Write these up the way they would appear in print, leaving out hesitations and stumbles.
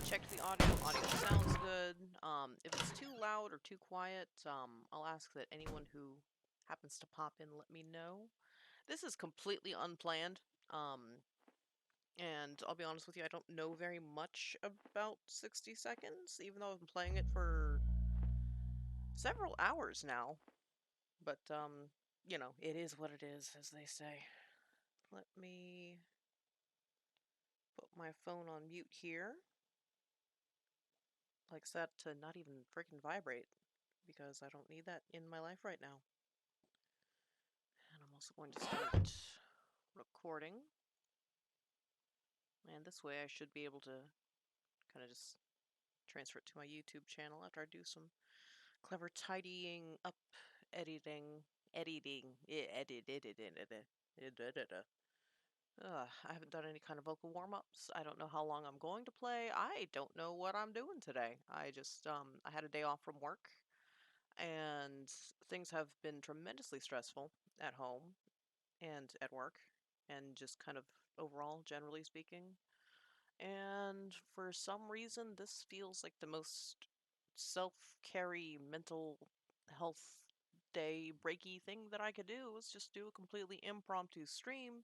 Checked the audio. Audio sounds good. If it's too loud or too quiet, I'll ask that anyone who happens to pop in let me know. This is completely unplanned. And I'll be honest with you, I don't know very much about 60 Seconds, even though I've been playing it for several hours now. But, you know, it is what it is, as they say. Let me put my phone on mute here. Like set to not even freaking vibrate, because I don't need that in my life right now. And I'm also going to start recording. And this way I should be able to kind of just transfer it to my YouTube channel after I do some clever tidying up, editing. I haven't done any kind of vocal warm-ups. I don't know how long I'm going to play. I don't know what I'm doing today. I just, I had a day off from work, and things have been tremendously stressful at home and at work, and just kind of overall, generally speaking. And for some reason, this feels like the most self-carry mental health day breaky thing that I could do was just do a completely impromptu stream.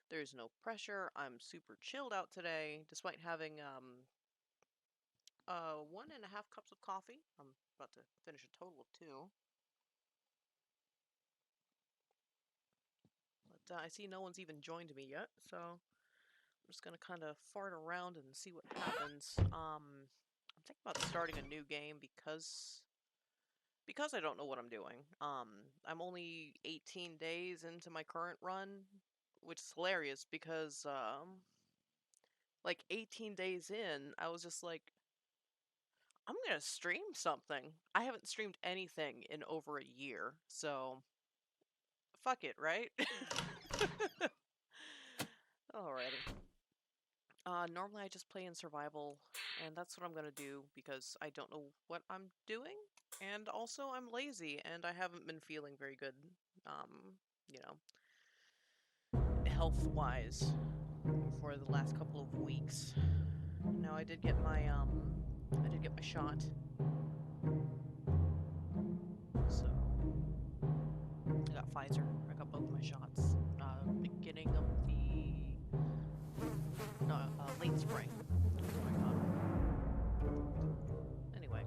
There's no pressure. I'm super chilled out today, despite having 1.5 cups of coffee. I'm about to finish a total of 2. But I see no one's even joined me yet, so I'm just gonna kind of fart around and see what happens. I'm thinking about starting a new game because I don't know what I'm doing. I'm only 18 days into my current run, which is hilarious because like 18 days in, I was just like, I'm gonna stream something. I haven't streamed anything in over a year, so fuck it, right? Alrighty. Normally I just play in survival, and that's what I'm gonna do because I don't know what I'm doing, and also I'm lazy, and I haven't been feeling very good, you know, health-wise for the last couple of weeks. Now I did get my shot, so I got Pfizer. I got both my shots, beginning of the late spring. Oh my god. Anyway,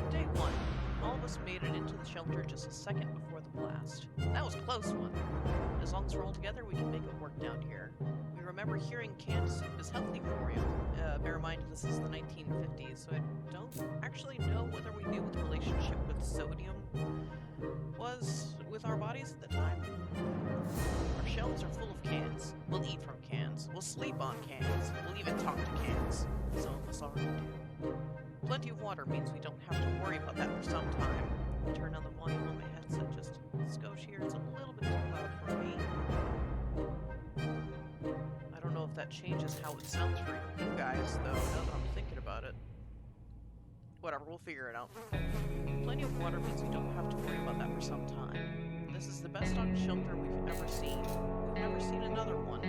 day 1. All of us made it into the shelter just a second before the blast. That was a close one. As long as we're all together, we can make it work down here. We remember hearing canned soup is healthy for you. Bear in mind, this is the 1950s, so I don't actually know whether we knew what the relationship with sodium was with our bodies at the time. Our shelves are full of cans. We'll eat from cans. We'll sleep on cans. We'll even talk to cans. Some of us already do. Plenty of water means we don't have to worry about that for some time. Turn on the volume on my headset just a skosh here. It's a little bit too loud for me. I don't know if that changes how it sounds for you guys, though, now that I'm thinking about it. Whatever, we'll figure it out. Plenty of water means we don't have to worry about that for some time. This is the best stocked shelter we've ever seen. We've never seen another one,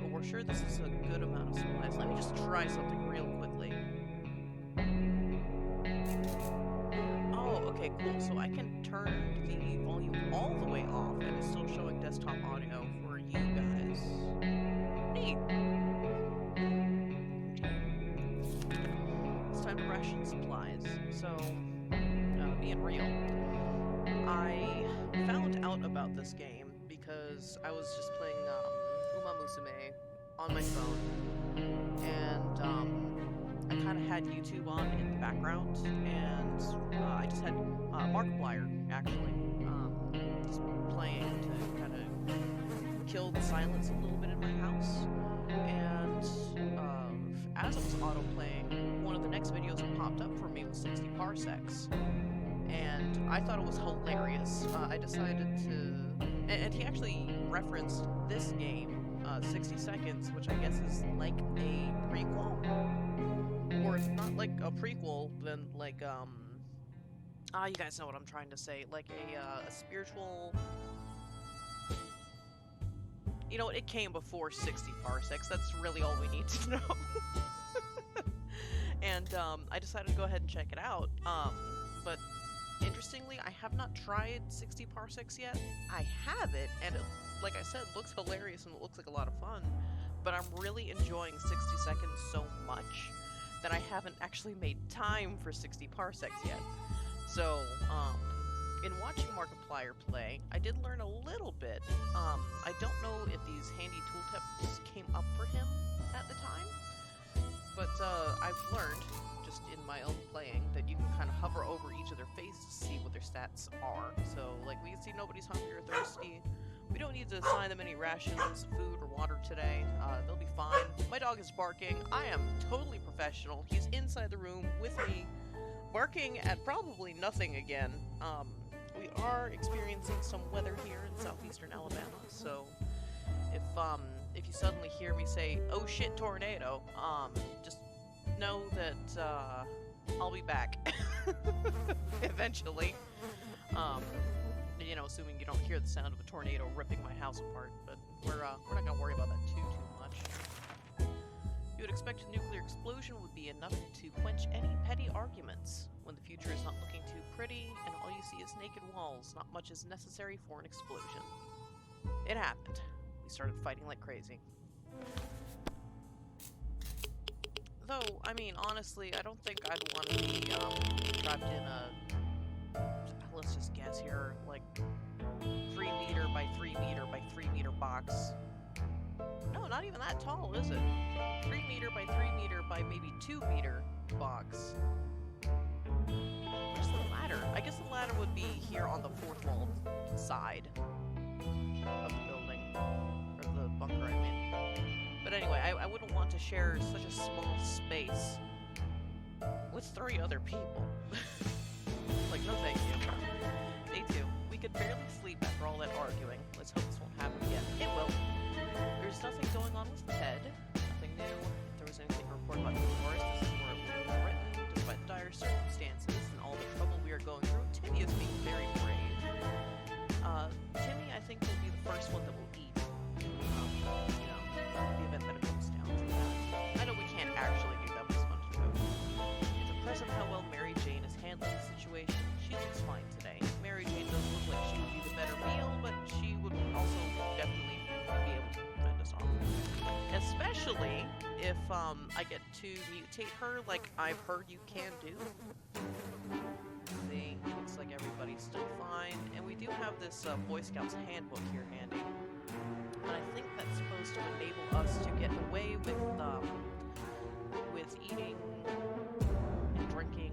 but we're sure this is a good amount of supplies. Let me just try something real quickly. Oh, okay, cool. So I can turn the volume all the way off, and it's still showing desktop audio for you guys. Neat. It's time to ration supplies. So, being real, I found out about this game because I was just playing Uma Musume on my phone, and I kind of had YouTube on in the background, and I just had Markiplier actually just playing to kind of kill the silence a little bit in my house. And as it was auto-playing, one of the next videos that popped up for me was 60 parsecs. And I thought it was hilarious. I decided to... And he actually referenced this game, 60 Seconds, which I guess is like a prequel? Or if not like a prequel, then like, you guys know what I'm trying to say. Like a spiritual... you know, it came before 60 parsecs. That's really all we need to know. And I decided to go ahead and check it out. But interestingly, I have not tried 60 parsecs yet. I have it, and it, like I said, looks hilarious and it looks like a lot of fun. But I'm really enjoying 60 seconds so much that I haven't actually made time for 60 parsecs yet. So, in watching Markiplier play, I did learn a little bit. I don't know if these handy tooltips came up for him at the time, but I've learned, just in my own playing, that you can kind of hover over each of their faces to see what their stats are. So, like, we can see nobody's hungry or thirsty. We don't need to assign them any rations of food or water today. They'll be fine. My dog is barking. I am totally professional. He's inside the room with me, barking at probably nothing again. We are experiencing some weather here in southeastern Alabama, so if you suddenly hear me say, "Oh shit, tornado," just know that I'll be back eventually. You know, assuming you don't hear the sound of a tornado ripping my house apart, but we're not gonna worry about that too much. You would expect a nuclear explosion would be enough to quench any petty arguments. When the future is not looking too pretty and all you see is naked walls, not much is necessary for an explosion. It happened. We started fighting like crazy. Though, I mean, honestly, I don't think I'd want to be trapped in a, let's just guess here, like 3 meter by 3 meter by 3 meter box. No, not even that tall, is it? 3 meter by 3 meter by maybe 2 meter box. Where's the ladder? I guess the ladder would be here on the fourth wall side of the building. Or the bunker, I mean. But anyway, I wouldn't want to share such a small space with 3 other people. Like, no thank you. Day 2. We could barely sleep after all that arguing. Let's hope this won't happen again. It will. There's nothing going on with Ted. Nothing new. If there was anything to report about the forest, this is where it would be written. Despite the dire circumstances and all the trouble we are going through, Timmy is being very brave. Timmy, I think, will be the first one that will eat. You know, the event that it comes down to that. I know we can't actually do that with this much food. It's impressive how well Mary Jane is handling the situation. She looks fine today. Mary Jane does look like she would be the better meal, but she would also definitely be able to fend us off. Especially if I get to mutate her like I've heard you can do. See, looks like everybody's still fine. And we do have this Boy Scouts handbook here handy. And I think that's supposed to enable us to get away with eating and drinking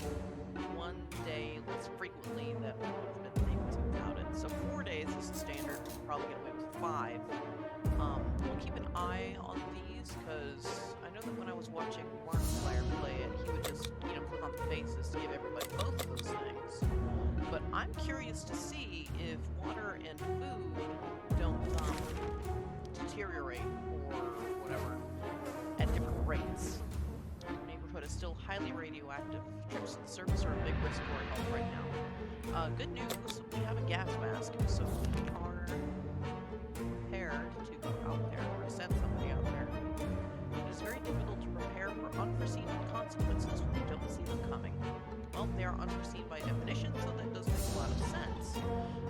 one day less frequently than we would have been able to without it. So 4 days is the standard. We'll probably get away with 5. We'll keep an eye on these, because I know that when I was watching Markiplier play it, he would just, you know, click on the faces to give everybody both of those things. But I'm curious to see if water and food don't deteriorate or whatever at different rates. Our neighborhood is still highly radioactive. Trips to the surface are a big risk to our health right now. Good news, we have a gas mask, so we are prepared to go out there or send somebody out there. It is very difficult to prepare for unforeseen consequences when you don't see them coming. Well, they are unforeseen by definition, so that does make a lot of sense.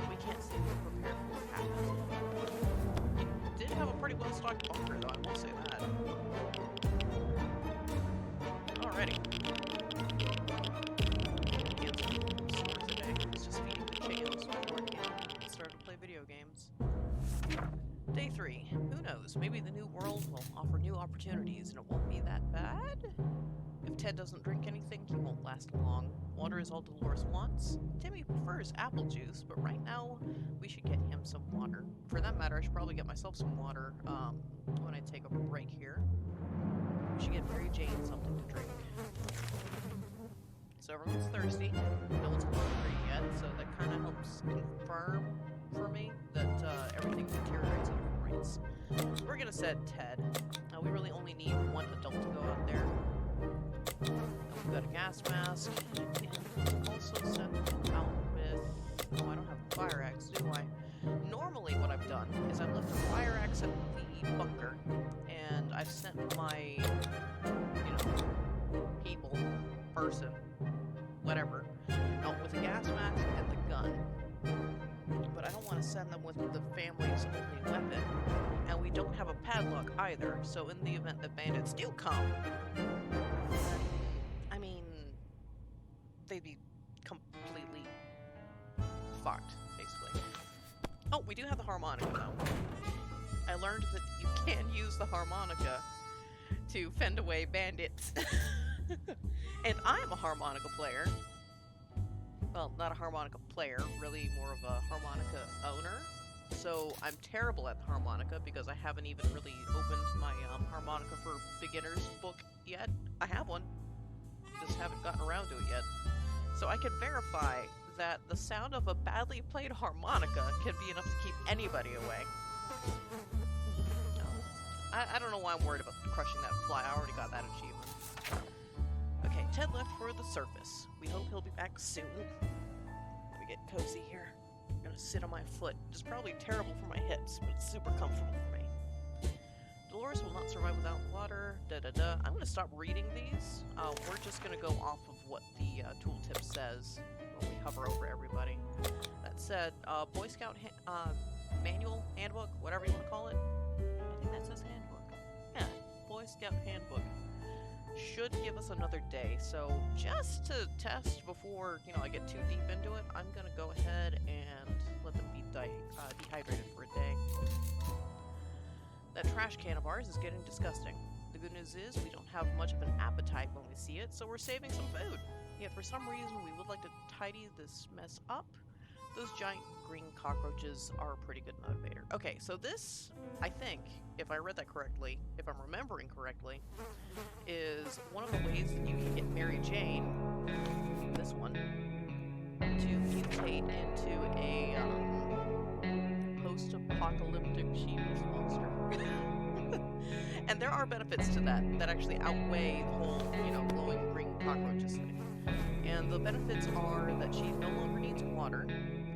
We can't seem to prepare for what happens. We did have a pretty well-stocked bunker, though, I will say that. Alrighty. Today. It's just feeding the chickens before we start to play video games. Day 3. Who knows? Maybe the new world will offer new opportunities and it won't be that bad? If Ted doesn't drink anything, he won't last long. Water is all Dolores wants. Timmy prefers apple juice, but right now we should get him some water. For that matter, I should probably get myself some water when I take a break here. We should get Mary Jane something to drink. So everyone's thirsty. No one's hungry yet, so that kind of helps confirm for me that everything deteriorates at different rates. We're gonna send Ted. We really only need one adult to go out there. We've got a gas mask. And also send him out with... Oh, I don't have a fire axe, do I? normally what I've done is I've left a fire axe at the bunker, and I've sent my, people, person, whatever, out with a gas mask and the gun. But I don't want to send them with the family's only weapon, and we don't have a padlock either, so in the event that bandits do come, I mean, they'd be completely fucked, basically. Oh, we do have the harmonica, though. I learned that you can use the harmonica to fend away bandits. And I'm a harmonica player. Well, not a harmonica player, really more of a harmonica owner. So I'm terrible at the harmonica because I haven't even really opened my harmonica for beginners book yet. I have one, just haven't gotten around to it yet. So I can verify that the sound of a badly played harmonica can be enough to keep anybody away. No. I don't know why I'm worried about crushing that fly. I already got that achievement. Okay, Ted left for the surface. We hope he'll be back soon. Let me get cozy here. I'm gonna sit on my foot. It's probably terrible for my hips, but it's super comfortable for me. Dolores will not survive without water. Da-da-da. I'm gonna stop reading these. We're just gonna go off of what the tooltip says when we hover over everybody. That said, Boy Scout manual, handbook, whatever you want to call it. I think that says handbook. Yeah, Boy Scout handbook. Should give us another day, so just to test before, I get too deep into it, I'm gonna go ahead and let them be dehydrated for a day. That trash can of ours is getting disgusting. The good news is we don't have much of an appetite when we see it, so we're saving some food. Yet for some reason we would like to tidy this mess up. Those giant green cockroaches are a pretty good motivator. Okay, so this, I think, if I read that correctly, if I'm remembering correctly, is one of the ways that you can get Mary Jane, this one, to mutate into a post-apocalyptic sheepish monster. And there are benefits to that actually outweigh the whole, glowing green cockroaches thing. And the benefits are that she no longer needs water,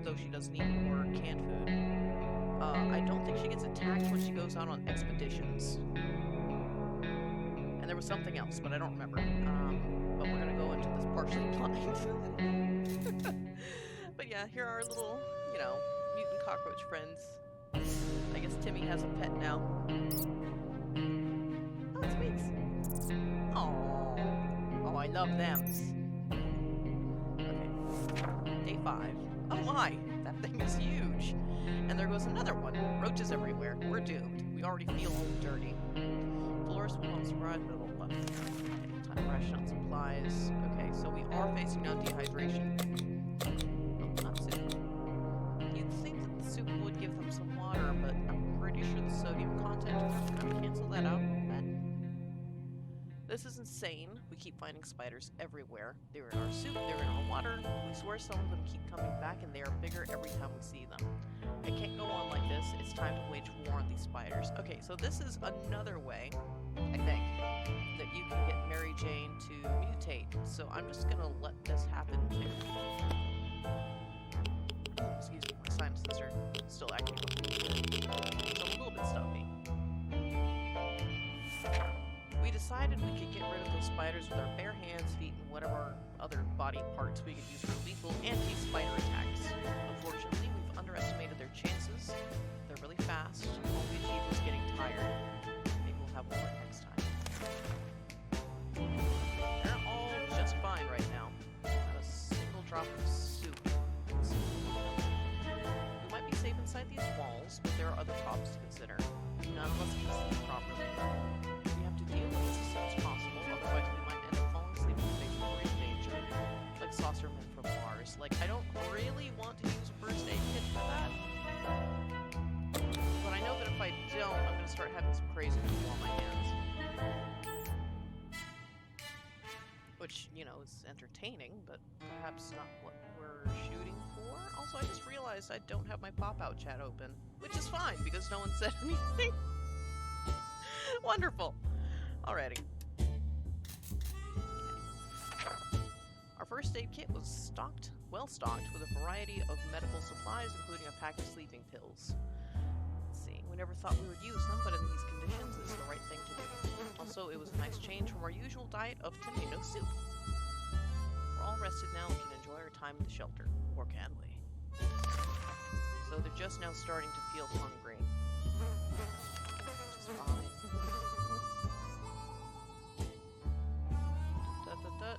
though she does need more canned food. I don't think she gets attacked when she goes out on expeditions. And there was something else, but I don't remember. But we're gonna go into this partially blind. But yeah, here are our little, mutant cockroach friends. I guess Timmy has a pet now. Oh, it's Weeks. Aww. Oh, I love them. Okay. Day 5. Oh my! That thing is huge! And there goes another one. Roaches everywhere. We're doomed. We already feel all dirty. Dolores will not survive, but it'll left. Okay, time to ration on supplies. Okay, so we are facing down dehydration. Oh, not soup. You'd think that the soup would give them some water, but I'm pretty sure the sodium content is going to cancel that out. This is insane. We keep finding spiders everywhere. They're in our soup, they're in our water. We swear some of them keep coming back and they are bigger every time we see them. I can't go on like this. It's time to wage war on these spiders. Okay, so this is another way, I think, that you can get Mary Jane to mutate. So I'm just gonna let this happen too. Excuse me, my sinuses are still acting up. So I'm a little bit stuffy. We decided we could get rid of those spiders with our bare hands, feet, and whatever other body parts we could use for lethal anti-spider attacks. Unfortunately, we've underestimated their chances. They're really fast. All we achieved was getting tired. Maybe we'll have more next time. They're all just fine right now. Not a single drop of soup. We might be safe inside these walls, but there are other problems to consider. None of us can sleep properly. Deal with this as soon as possible, otherwise we might end up falling asleep in face of great danger. Like saucer men from Mars. Like, I don't really want to use a first aid kit for that. But I know that if I don't, I'm going to start having some crazy people on my hands. Which, is entertaining, but perhaps not what we're shooting for. Also, I just realized I don't have my pop-out chat open. Which is fine, because no one said anything. Wonderful. Alrighty. Okay. Our first aid kit was stocked well-stocked with a variety of medical supplies, including a pack of sleeping pills. Let's see, we never thought we would use them, but in these conditions, it's the right thing to do. Also, it was a nice change from our usual diet of tomato soup. We're all rested now and can enjoy our time in the shelter. Or can we? So they're just now starting to feel hungry. Which is fine.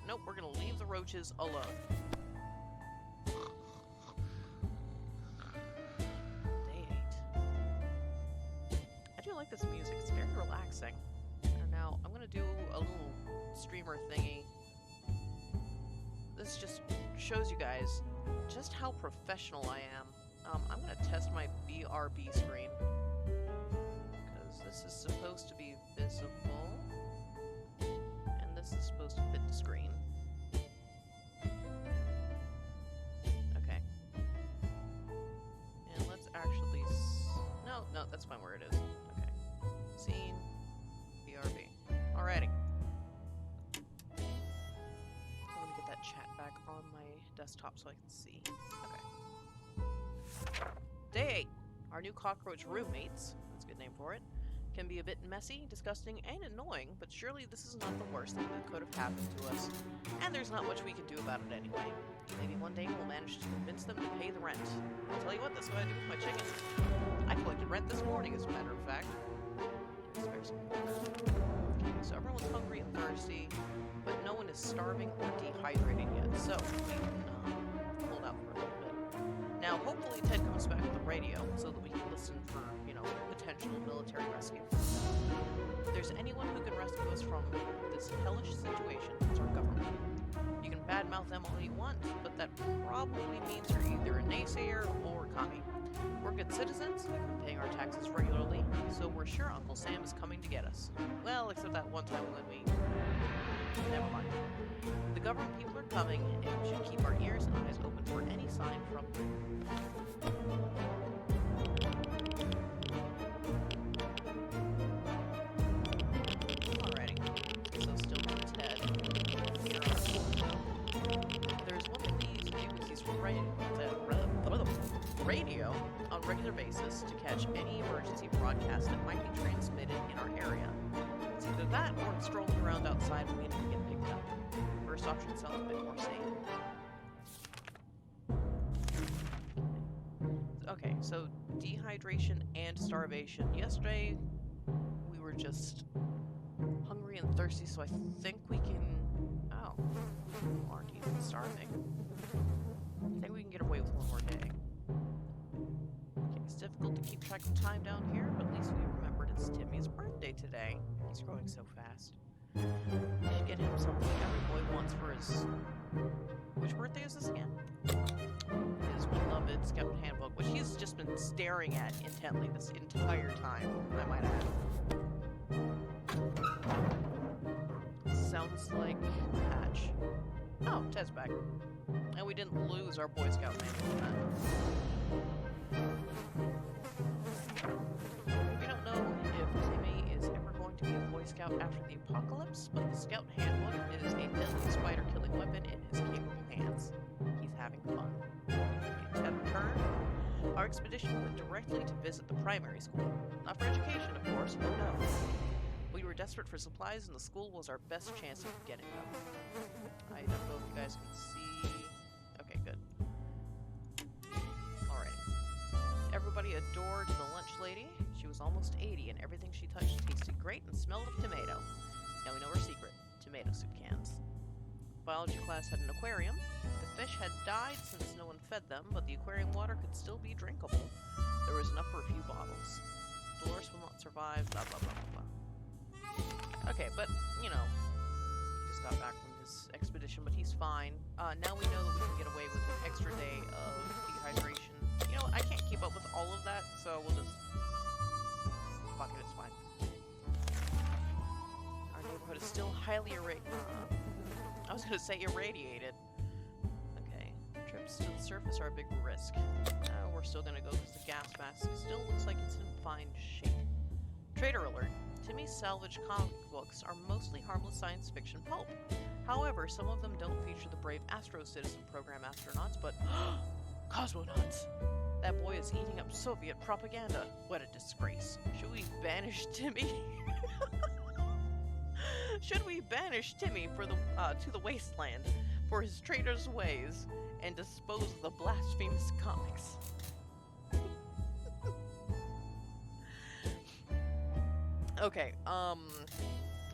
Nope, we're gonna leave the roaches alone. Day 8. I do like this music, it's very relaxing. And now I'm gonna do a little streamer thingy. This just shows you guys just how professional I am. I'm gonna test my BRB screen. Because this is supposed to be visible. And this is supposed to fit the screen. Okay. And let's actually... No, that's fine where it is. Okay. Scene. BRB. Alrighty. Let me get that chat back on my desktop so I can see. Okay. Day 8. Our new cockroach roommates, that's a good name for it, can be a bit messy, disgusting, and annoying, but surely this is not the worst thing that could have happened to us. And there's not much we can do about it anyway. Maybe one day we'll manage to convince them to pay the rent. I'll tell you what, that's what I do with my chickens. I collected rent this morning, as a matter of fact. Spare some. Okay, so everyone's hungry and thirsty, but no one is starving or dehydrated yet, so we can hold out for a little bit. Now, hopefully Ted comes back with the radio so that we can listen for, potential military rescue. If there's anyone who can rescue us from this hellish situation, it's our government. You can badmouth them all you want, but that probably means you're either a naysayer or a commie. We're good citizens, we've been paying our taxes regularly, so we're sure Uncle Sam is coming to get us. Well, except that one time when we... Never mind. The government people are coming, and we should keep our ears and eyes open for any sign from them. Alrighty. So still no Ted. There's one thing we need to do is use radio on a regular basis to catch any emergency broadcast that might be transmitted in our area. It's either that or it's strolling around outside waiting to get picked up. First option sounds a bit more safe. Okay, so dehydration and starvation. Yesterday, we were just hungry and thirsty, so I think we can... Oh, we aren't even starving. I think we can get away with one more day. Okay, it's difficult to keep track of time down here, but at least we remembered it's Timmy's birthday today. He's growing so fast. We should get him something every boy wants for his... Which birthday is this again? His beloved Scout Handbook, which he's just been staring at intently this entire time, I might add. Sounds like Patch. Oh, Ted's back. And we didn't lose our Boy Scout manual then. We don't know if Timmy is ever going to be a Boy Scout after the apocalypse, but the Scout Handbook is a deadly spider-killing weapon in his capable hands. He's having fun. Ted returned. Our expedition went directly to visit the primary school. Not for education, of course, but no. We were desperate for supplies, and the school was our best chance of getting them. I don't know if you guys can see... Okay, good. Alright. Everybody adored the lunch lady. She was almost 80, and everything she touched tasted great and smelled of tomato. Now we know her secret. Tomato soup cans. Biology class had an aquarium. The fish had died since no one fed them, but the aquarium water could still be drinkable. There was enough for a few bottles. Dolores will not survive, blah blah blah blah blah. Okay, but, he just got back from his expedition, but he's fine. Now we know that we can get away with an extra day of dehydration. I can't keep up with all of that, so we'll just... Fuck it, it's fine. Our neighborhood is still highly I was gonna say irradiated. Okay, trips to the surface are a big risk. We're still gonna go because the gas mask still looks like it's in fine shape. Trader alert. Timmy's salvaged comic books are mostly harmless science fiction pulp. However, some of them don't feature the brave Astro Citizen program astronauts, but cosmonauts. That boy is eating up Soviet propaganda. What a disgrace. Should we banish Timmy? Should we banish Timmy to the wasteland for his traitorous ways and dispose of the blasphemous comics? Okay,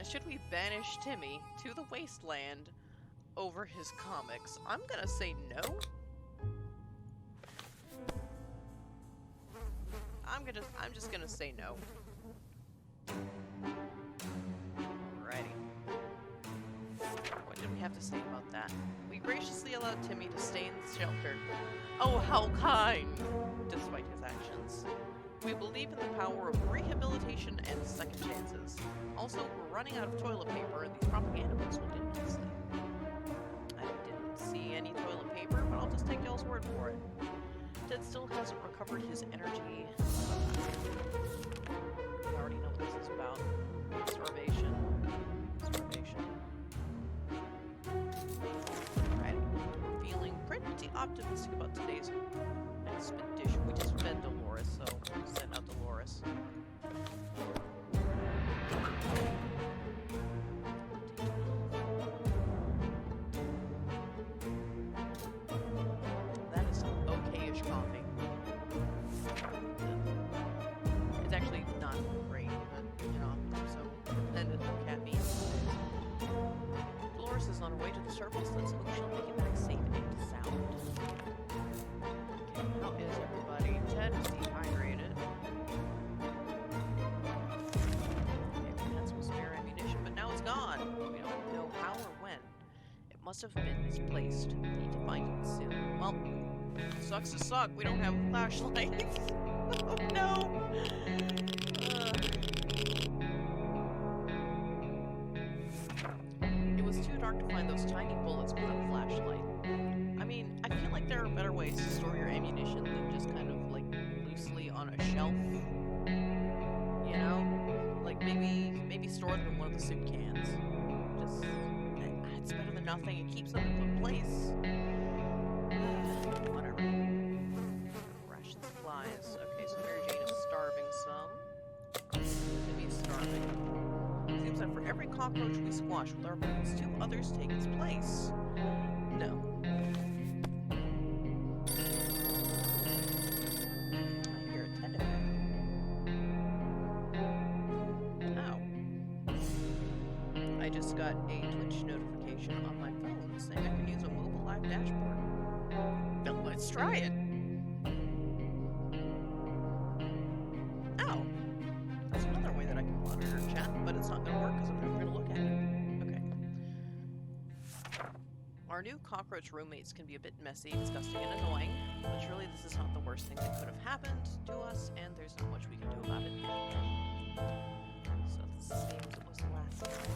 should we banish Timmy to the wasteland over his comics? I'm gonna say no. I'm just gonna say no. Alrighty. What did we have to say about that? We graciously allowed Timmy to stay in the shelter. Oh, how kind! Despite his actions. We believe in the power of rehabilitation and second chances. Also, we're running out of toilet paper and these propaganda books will do nicely. I didn't see any toilet paper, but I'll just take y'all's word for it. Ted still hasn't recovered his energy. I already know what this is about. Starvation. Starvation. Alright. We're feeling pretty optimistic about today's expedition. We just fed Dolores, so we'll send out Dolores. That is okay-ish coffee. It's actually not great, but, you know, so dependent on caffeine. Dolores is on her way to the surface. Let's hope she'll make it back safe and sound. Okay, how is everybody? Ted is dehydrated. Okay, we had some spare ammunition, but now it's gone. We don't know how or when. It must have been misplaced. We need to find it soon. Well, sucks to suck. We don't have flashlights. Oh no! It was too dark to find those tiny bullets without a flashlight. I mean, I feel like there are better ways to store your ammunition than just kind of like loosely on a shelf. You know? Like maybe store them in one of the soup cans. Just it's better than nothing. It keeps them in one place. Whatever. Ration supplies. Okay, so Mary Jane is starving some. Timmy's starving. Seems that for every cockroach we squash with our bullets, 2 others take its place. No. I hear a tenderhead. Ow. I just got a Twitch notification on my phone saying I can use a mobile live dashboard. Then let's try it. Ow. That's another way that I can monitor chat, but it's not going to work because I'm never going to look at it. Okay. Our new cockroach roommates can be a bit messy, disgusting, and annoying, but surely this is not the worst thing that could have happened to us, and there's not much we can do about it anyway. So this is the same as it was last time.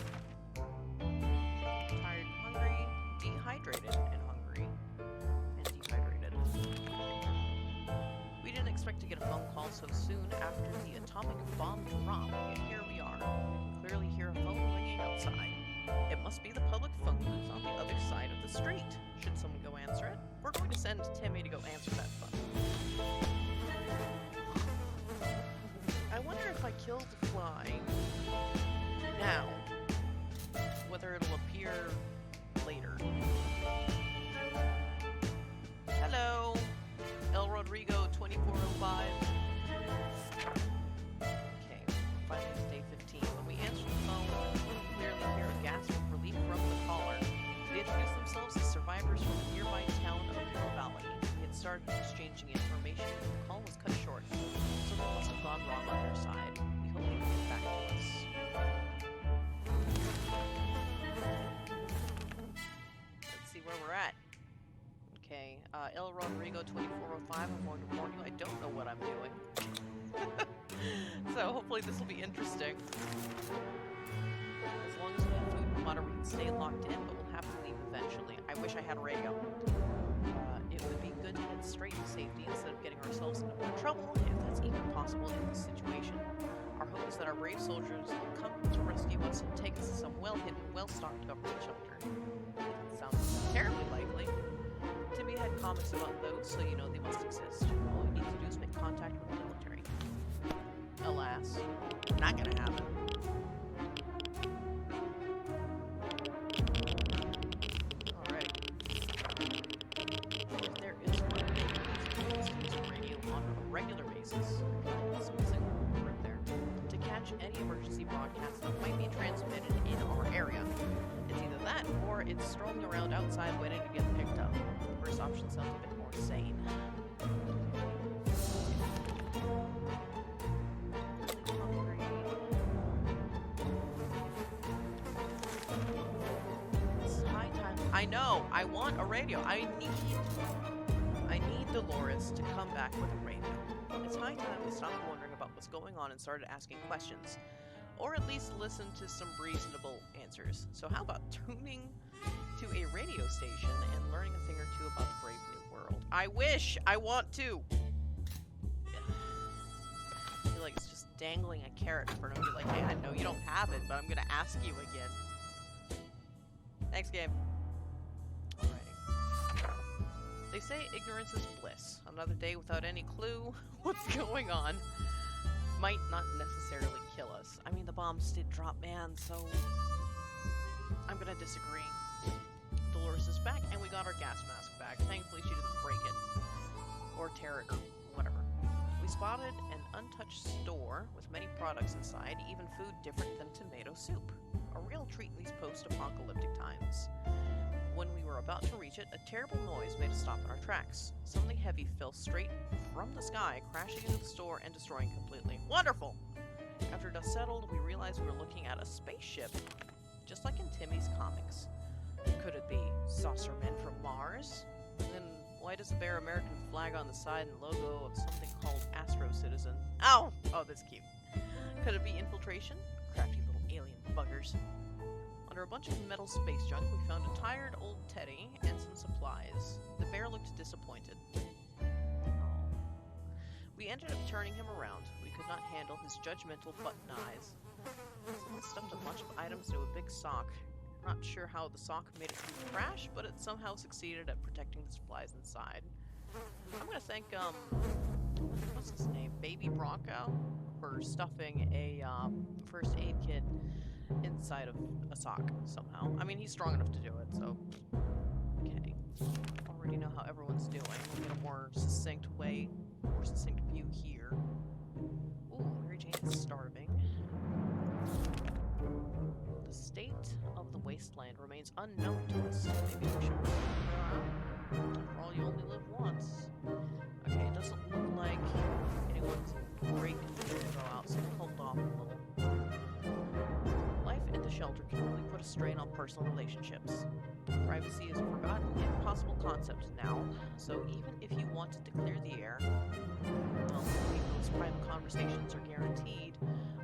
Tired, hungry, dehydrated, and hungry, and dehydrated. We didn't expect to get a phone call so soon after the atomic bomb drop, yet here we are. We can clearly hear a phone ringing outside. It must be the public phone booth on the other side of the street. Should someone go answer it? We're going to send Timmy to go answer that phone. I wonder if I kill the fly now, whether it'll appear later. Hello, El Rodrigo 2405. Okay, finally it's day 15. When we answer the phone, we clearly hear a gasp of relief from the caller. They introduced themselves as survivors from the nearby town of Hill Valley. We had started exchanging information, but the call was cut short. Something must have gone wrong on their side. We hope they can get back to us. Let's see where we're at. Okay, El Rodrigo 2405, I'm going to warn you, I don't know what I'm doing. So hopefully this will be interesting. As long as we have food and water, we can stay locked in, but we'll have to leave eventually. I wish I had a radio. It would be good to head straight to safety instead of getting ourselves into more trouble, if that's even possible in this situation. Our Our hope is that our brave soldiers will come to rescue us and take us to some well-hidden, well-stocked government shelter. Sounds terribly likely. Timmy had comics about those, so you know they must exist. All we need to do is make contact with the military. Alas, not gonna happen. Alright. There is one radio on a regular basis. That's missing right there. To catch any emergency broadcasts that might be transmitted in our area. It's either that or it's strolling around outside waiting to get picked up. The first option sounds a bit more sane. I know. I want a radio. I need Dolores to come back with a radio. It's high time we stopped wondering about what's going on and started asking questions. Or at least listen to some reasonable answers. So how about tuning to a radio station and learning a thing or two about the brave new world? I wish! I want to! I feel like it's just dangling a carrot in front of me like, hey, I know you don't have it, but I'm gonna ask you again. Thanks, game. They say ignorance is bliss. Another day without any clue what's going on might not necessarily kill us. I mean, the bombs did drop, man, so I'm gonna disagree. Dolores is back, and we got our gas mask back. Thankfully, she didn't break it. Or tear it, or whatever. We spotted an untouched store with many products inside, even food different than tomato soup. A real treat in these post-apocalyptic times. When we were about to reach it, a terrible noise made us stop in our tracks. Something heavy fell straight from the sky, crashing into the store and destroying completely. Wonderful! After dust settled, we realized we were looking at a spaceship, just like in Timmy's comics. Could it be saucer men from Mars? And then why does the bear American flag on the side and logo of something called Astro Citizen? Ow! Oh, that's cute. Could it be infiltration? Crafty little alien buggers. Under a bunch of metal space junk, we found a tired old Teddy and some supplies. The bear looked disappointed. We ended up turning him around. We could not handle his judgmental button eyes. Someone stuffed a bunch of items into a big sock. Not sure how the sock made it through the crash, but it somehow succeeded at protecting the supplies inside. I'm gonna thank, what's his name? Baby Bronco? For stuffing a, first aid kit inside of a sock somehow. I mean, he's strong enough to do it, so okay. Already know how everyone's doing. We'll get a more succinct way, more succinct view here. Ooh, Mary Jane is starving. The state of the wasteland remains unknown to us. Maybe we should after all, you only live once. Okay, it doesn't look like anyone's in great condition to go out, so hold off a little. Life in the shelter can really put a strain on personal relationships. Privacy is a forgotten, impossible concept now, so even if you wanted to clear the air, well, those private conversations are guaranteed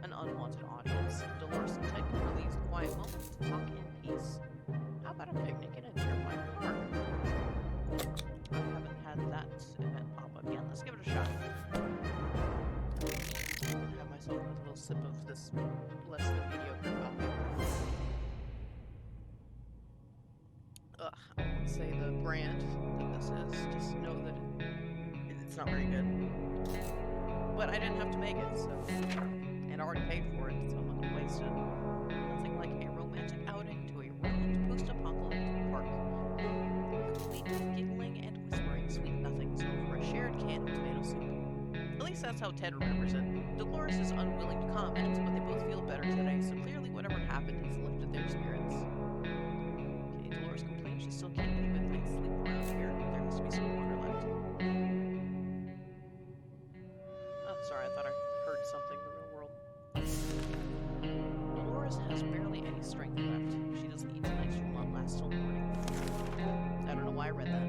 an unwanted audience. Dolores and Ted can really use a quiet moment to talk in peace. How about a picnic in a nearby park? I haven't had that event pop up yet. Let's give it a shot. Have myself a little sip of this less than mediocre coffee. Ugh, I won't say the brand that this is. Just know that it's not very good. But I didn't have to make it, so... And I already paid for it, so I'm not gonna waste it. Nothing like a romantic outing to a ruined post-apocalyptic park. Complete with giggling and whispering sweet nothings over a shared can of tomato soup. At least that's how Ted remembers it. Dolores is unwilling to comment, but they both feel better today, so clearly whatever happened has lifted their spirits. Okay, Dolores complains she still can't get a good night's sleep around here. There has to be some water left. Oh, sorry, I thought I heard something in the real world. Dolores has barely any strength left. If she doesn't eat tonight, she will not last till morning. I don't know why I read that.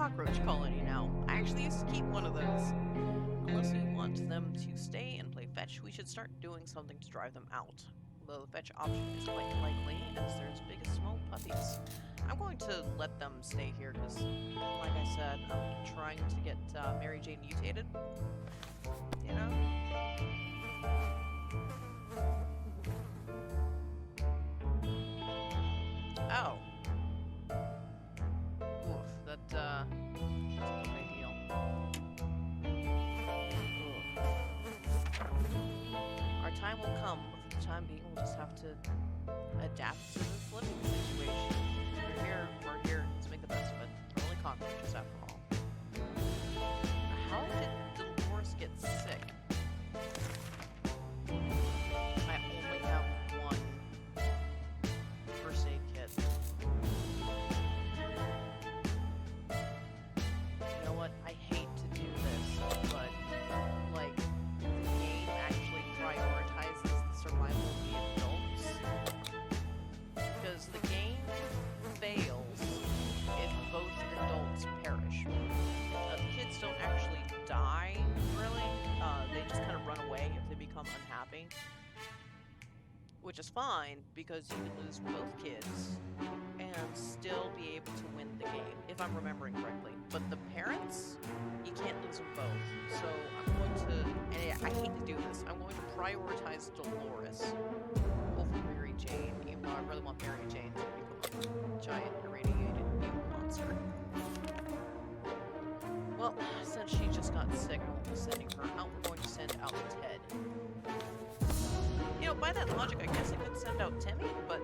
cockroach colony now. I actually used to keep one of those. Unless we want them to stay and play fetch, we should start doing something to drive them out. Although the fetch option is quite likely, as they're as big as small puppies. I'm going to let them stay here, because, like I said, I'm trying to get Mary Jane mutated. You know? Oh. Oof, that's not ideal. Our time will come, but for the time being, we'll just have to adapt to this living situation. We're here, let's make the best of it. We're only cockroaches after all. How did Dolores get sick? I only have one first aid kit. You know what? I hate to do this, but, like, the game actually prioritizes the survival of the adults. Because the game fails if both adults perish. The kids don't actually die, really. They just kind of run away if they become unhappy. Which is fine, because you can lose both kids and still be able to win the game, if I'm remembering correctly. But the parents, you can't lose them both. So I'm going to, and I hate to do this, I'm going to prioritize Dolores over Mary Jane, even though I really want Mary Jane to become a giant irradiated mutant monster. Well, since she just got sick, I won't be sending her out. We're going to send out Ted. You know, by that logic, I guess I could send out Timmy, but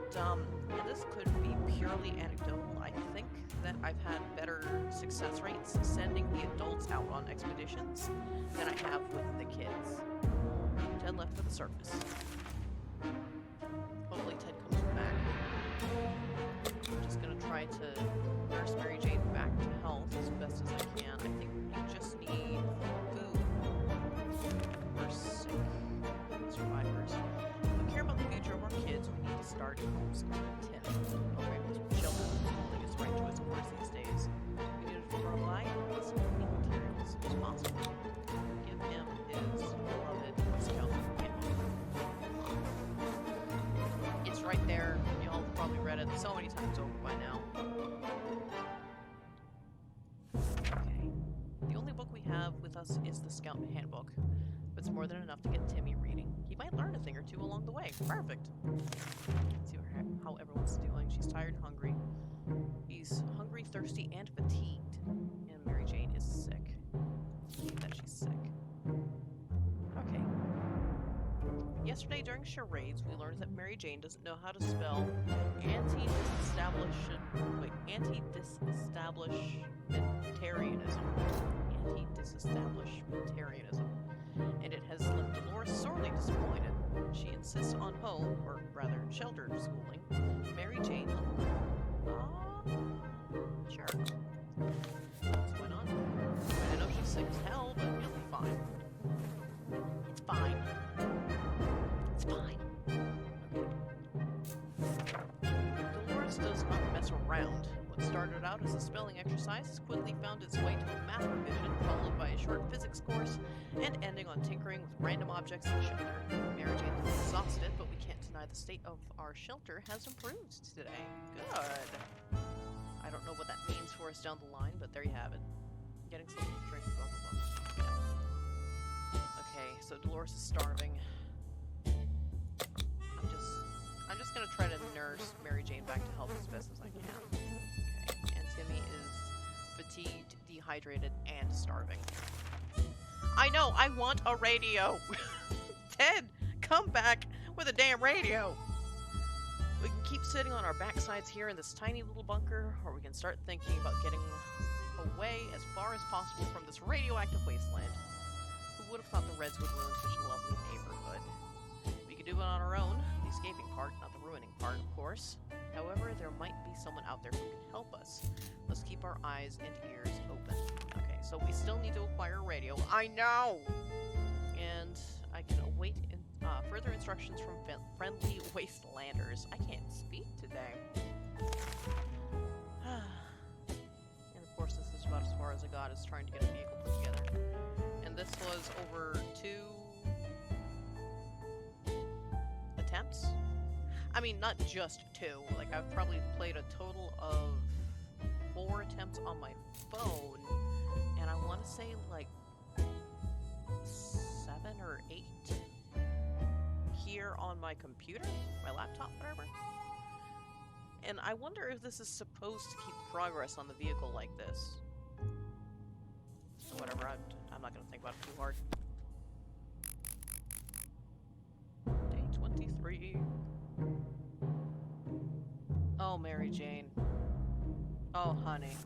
this could be purely anecdotal. I think that I've had better success rates sending the adults out on expeditions than I have with the kids. Ted left for the surface. Hopefully Ted comes back. I'm just gonna try to nurse Mary Jane back to health as best as I can. I think we just need food. We're sick survivors. If we care about the future of our kids, we need to start homeschooling Tim. Okay, this shelter homeschooling is the right choice, of course, these days. We need to provide his cleaning materials as soon as possible. Give him his beloved Boy Scout handbook. It's right there. Y'all have probably read it so many times over by now. Okay. The only book we have with us is the Scout Handbook. But it's more than enough to get Timmy reading. He might learn a thing or two along the way. Perfect. Let's see how everyone's doing. She's tired and hungry. He's hungry, thirsty, and fatigued. And Mary Jane is sick. That she's sick. Okay. Yesterday during charades, we learned that Mary Jane doesn't know how to spell anti-disestablishmentarianism. Anti-disestablishmentarianism. And it has left Dolores sorely disappointed. She insists on home, or rather shelter schooling. Mary Jane, sure. What's going on? I know she's sick as hell, but you'll be fine. It's fine. It's fine. Okay. Dolores does not mess around. What started out as a spelling exercise has quickly found its way to a math revision, followed by a short physics course, and ending on tinkering with random objects in the shelter. Mary Jane is exhausted, but we can't deny the state of our shelter has improved today. Good. I don't know what that means for us down the line, but there you have it. Getting something to drink, blah, blah, blah. Yeah. Okay, so Dolores is starving. I'm just gonna try to nurse Mary Jane back to health as best as I can. Okay, and Timmy is fatigued, dehydrated, and starving. I know, I want a radio! Ted, come back with a damn radio! We can keep sitting on our backsides here in this tiny little bunker, or we can start thinking about getting away as far as possible from this radioactive wasteland. Who would have thought the Reds would ruin such a lovely neighborhood? We could do it on our own, the escaping part, not the ruining part, of course. However, there might be someone out there who can help us. Let's keep our eyes and ears open. Okay, so we still need to acquire a radio. I know! And I can await further instructions from friendly wastelanders. I can't speak today. And of course, this is about as far as I got, is trying to get a vehicle put together. And this was over 2 attempts? I mean, not just 2. Like, I've probably played a total of 4 attempts on my phone, and I want to say, like, 7 or 8 here on my computer, my laptop, whatever. And I wonder if this is supposed to keep progress on the vehicle like this. Whatever, I'm not going to think about it too hard. Day 23. Oh, Mary Jane. Oh, honey.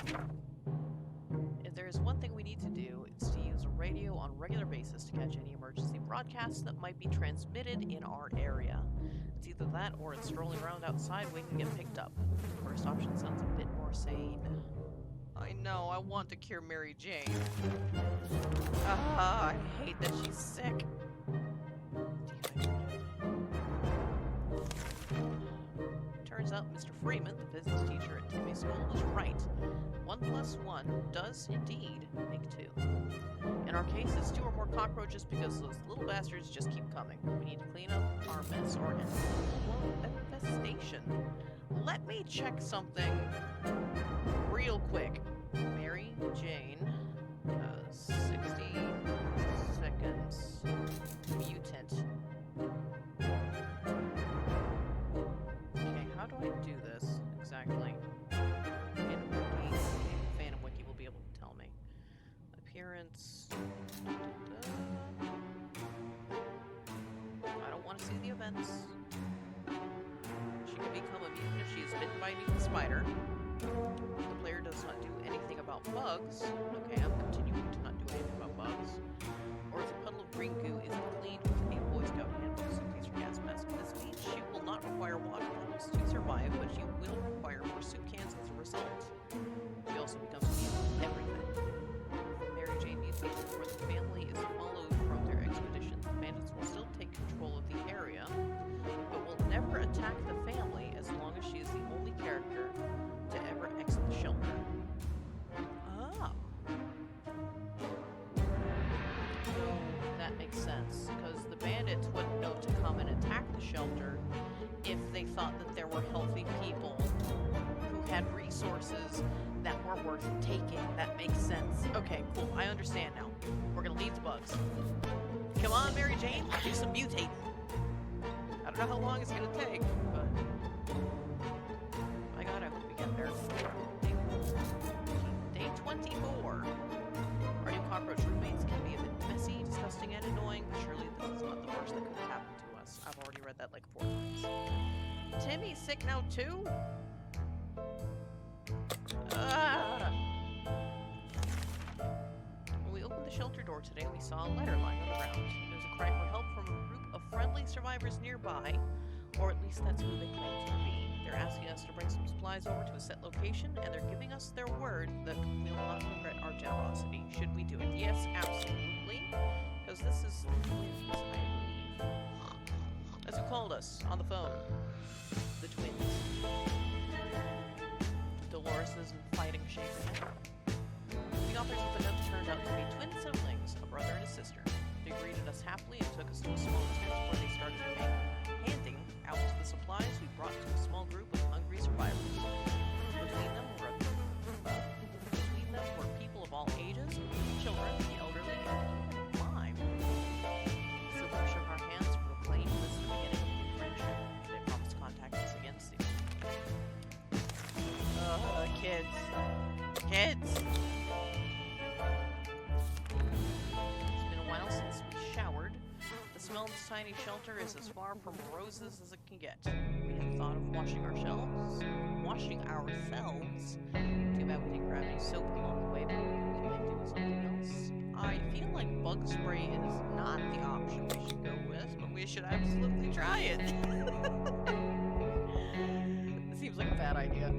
If there is one thing we need to do, it's to use a radio on a regular basis to catch any emergency broadcasts that might be transmitted in our area. It's either that or it's strolling around outside waiting to get picked up. The first option sounds a bit more sane. I know, I want to cure Mary Jane. I hate that she's sick. Turns out Mr. Freeman, the physics teacher at Timmy's school, was right. 1 + 1 does indeed make 2. In our case, it's 2 or more cockroaches because those little bastards just keep coming. We need to clean up our mess or infestation. Let me check something real quick. Mary Jane, 60 seconds, mutant. Okay, how do I do this exactly? In Wiki, Phantom Wiki will be able to tell me. Appearance. I don't want to see the events. She can become a mutant if she is bitten by a mutant spider. The player does not do anything about bugs. Okay, I'm continuing to not do anything about bugs. Or if a puddle of green goo is cleaned with a Boy Scout handbook, so these are gas masks. This means she will not require water bottles to survive, but she will require more soup cans as a result. She also becomes immune to everything. Mary Jane mutates before the family is followed from their expedition. The bandits will still take control of the area, but will never attack the family as long as she is the only character to ever exit the shelter. Ah. That makes sense, because the bandits wouldn't know to come and attack the shelter if they thought that there were healthy people who had resources that were worth taking. That makes sense. Okay, cool. I understand now. We're gonna leave the bugs. Come on, Mary Jane, do some mutating. I don't know how long it's gonna take, but my God, I hope we get there. Day 24. Our new cockroach roommates can be a bit messy, disgusting, and annoying, but surely this is not the worst that could happen to us. I've already read that like 4 times. Timmy's sick now too? When we opened the shelter door today, we saw a letter lying on the ground. It was a cry for help from a group of friendly survivors nearby, or at least that's who they claim to be. They're asking us to bring some supplies over to a set location, and they're giving us their word that we will not regret our generosity. Should we do it? Yes, absolutely. Because this is the twins, I believe. That's who called us on the phone. The twins. Dolores is in fighting shape. The authors of the note turned out to be twin siblings, a brother and a sister. They greeted us happily and took us to a small tent where they started handing out the supplies we brought to a small group of hungry survivors. Between them were people of all ages, children, the elderly, and even mime. So we shook our hands and proclaimed this the beginning of a new friendship. They promised to contact us again soon. Kids. Kids! It's been a while since we showered. The smell of this tiny shelter is as far from roses as it can get. We had thought of washing ourselves. Too bad we didn't grab any soap along the way, but we can make do with something else. I feel like bug spray is not the option we should go with, but we should absolutely try it. It seems like a bad idea.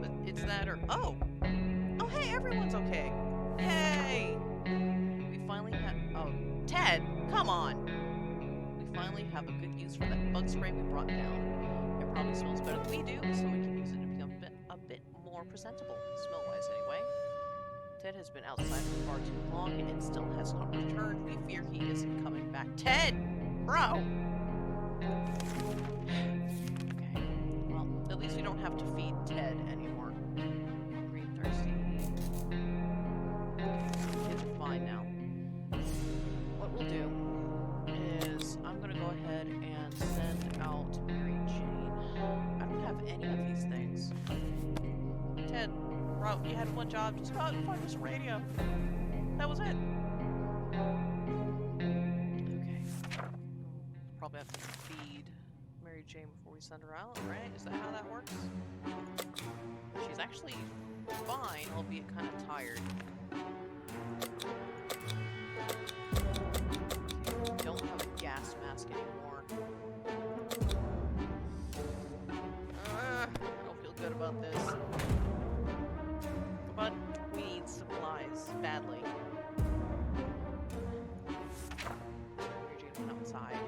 But it's that or... Oh! Oh, hey, everyone's okay. Yay! We finally have... Oh, Ted, come on! We finally have a good use for that bug spray we brought down. It probably smells better than we do, so we can use it to become a bit more presentable, smell-wise. Ted has been outside for far too long and still has not returned. We fear he isn't coming back. Ted! Bro! Okay. Well, at least we don't have to feed Ted anymore. Hungry and thirsty. Okay, kids are fine now. What we'll do is I'm gonna go ahead and send out Mary Jane. I don't have any of these things. Ted, bro, you had one job. Just go out and find us a radio. That was it. Okay. Probably have to feed Mary Jane before we send her out, right? Is that how that works? She's actually fine, albeit kind of tired. Okay, we don't have a gas mask anymore. I don't feel good about this. But we need supplies badly. Mary Jane went outside.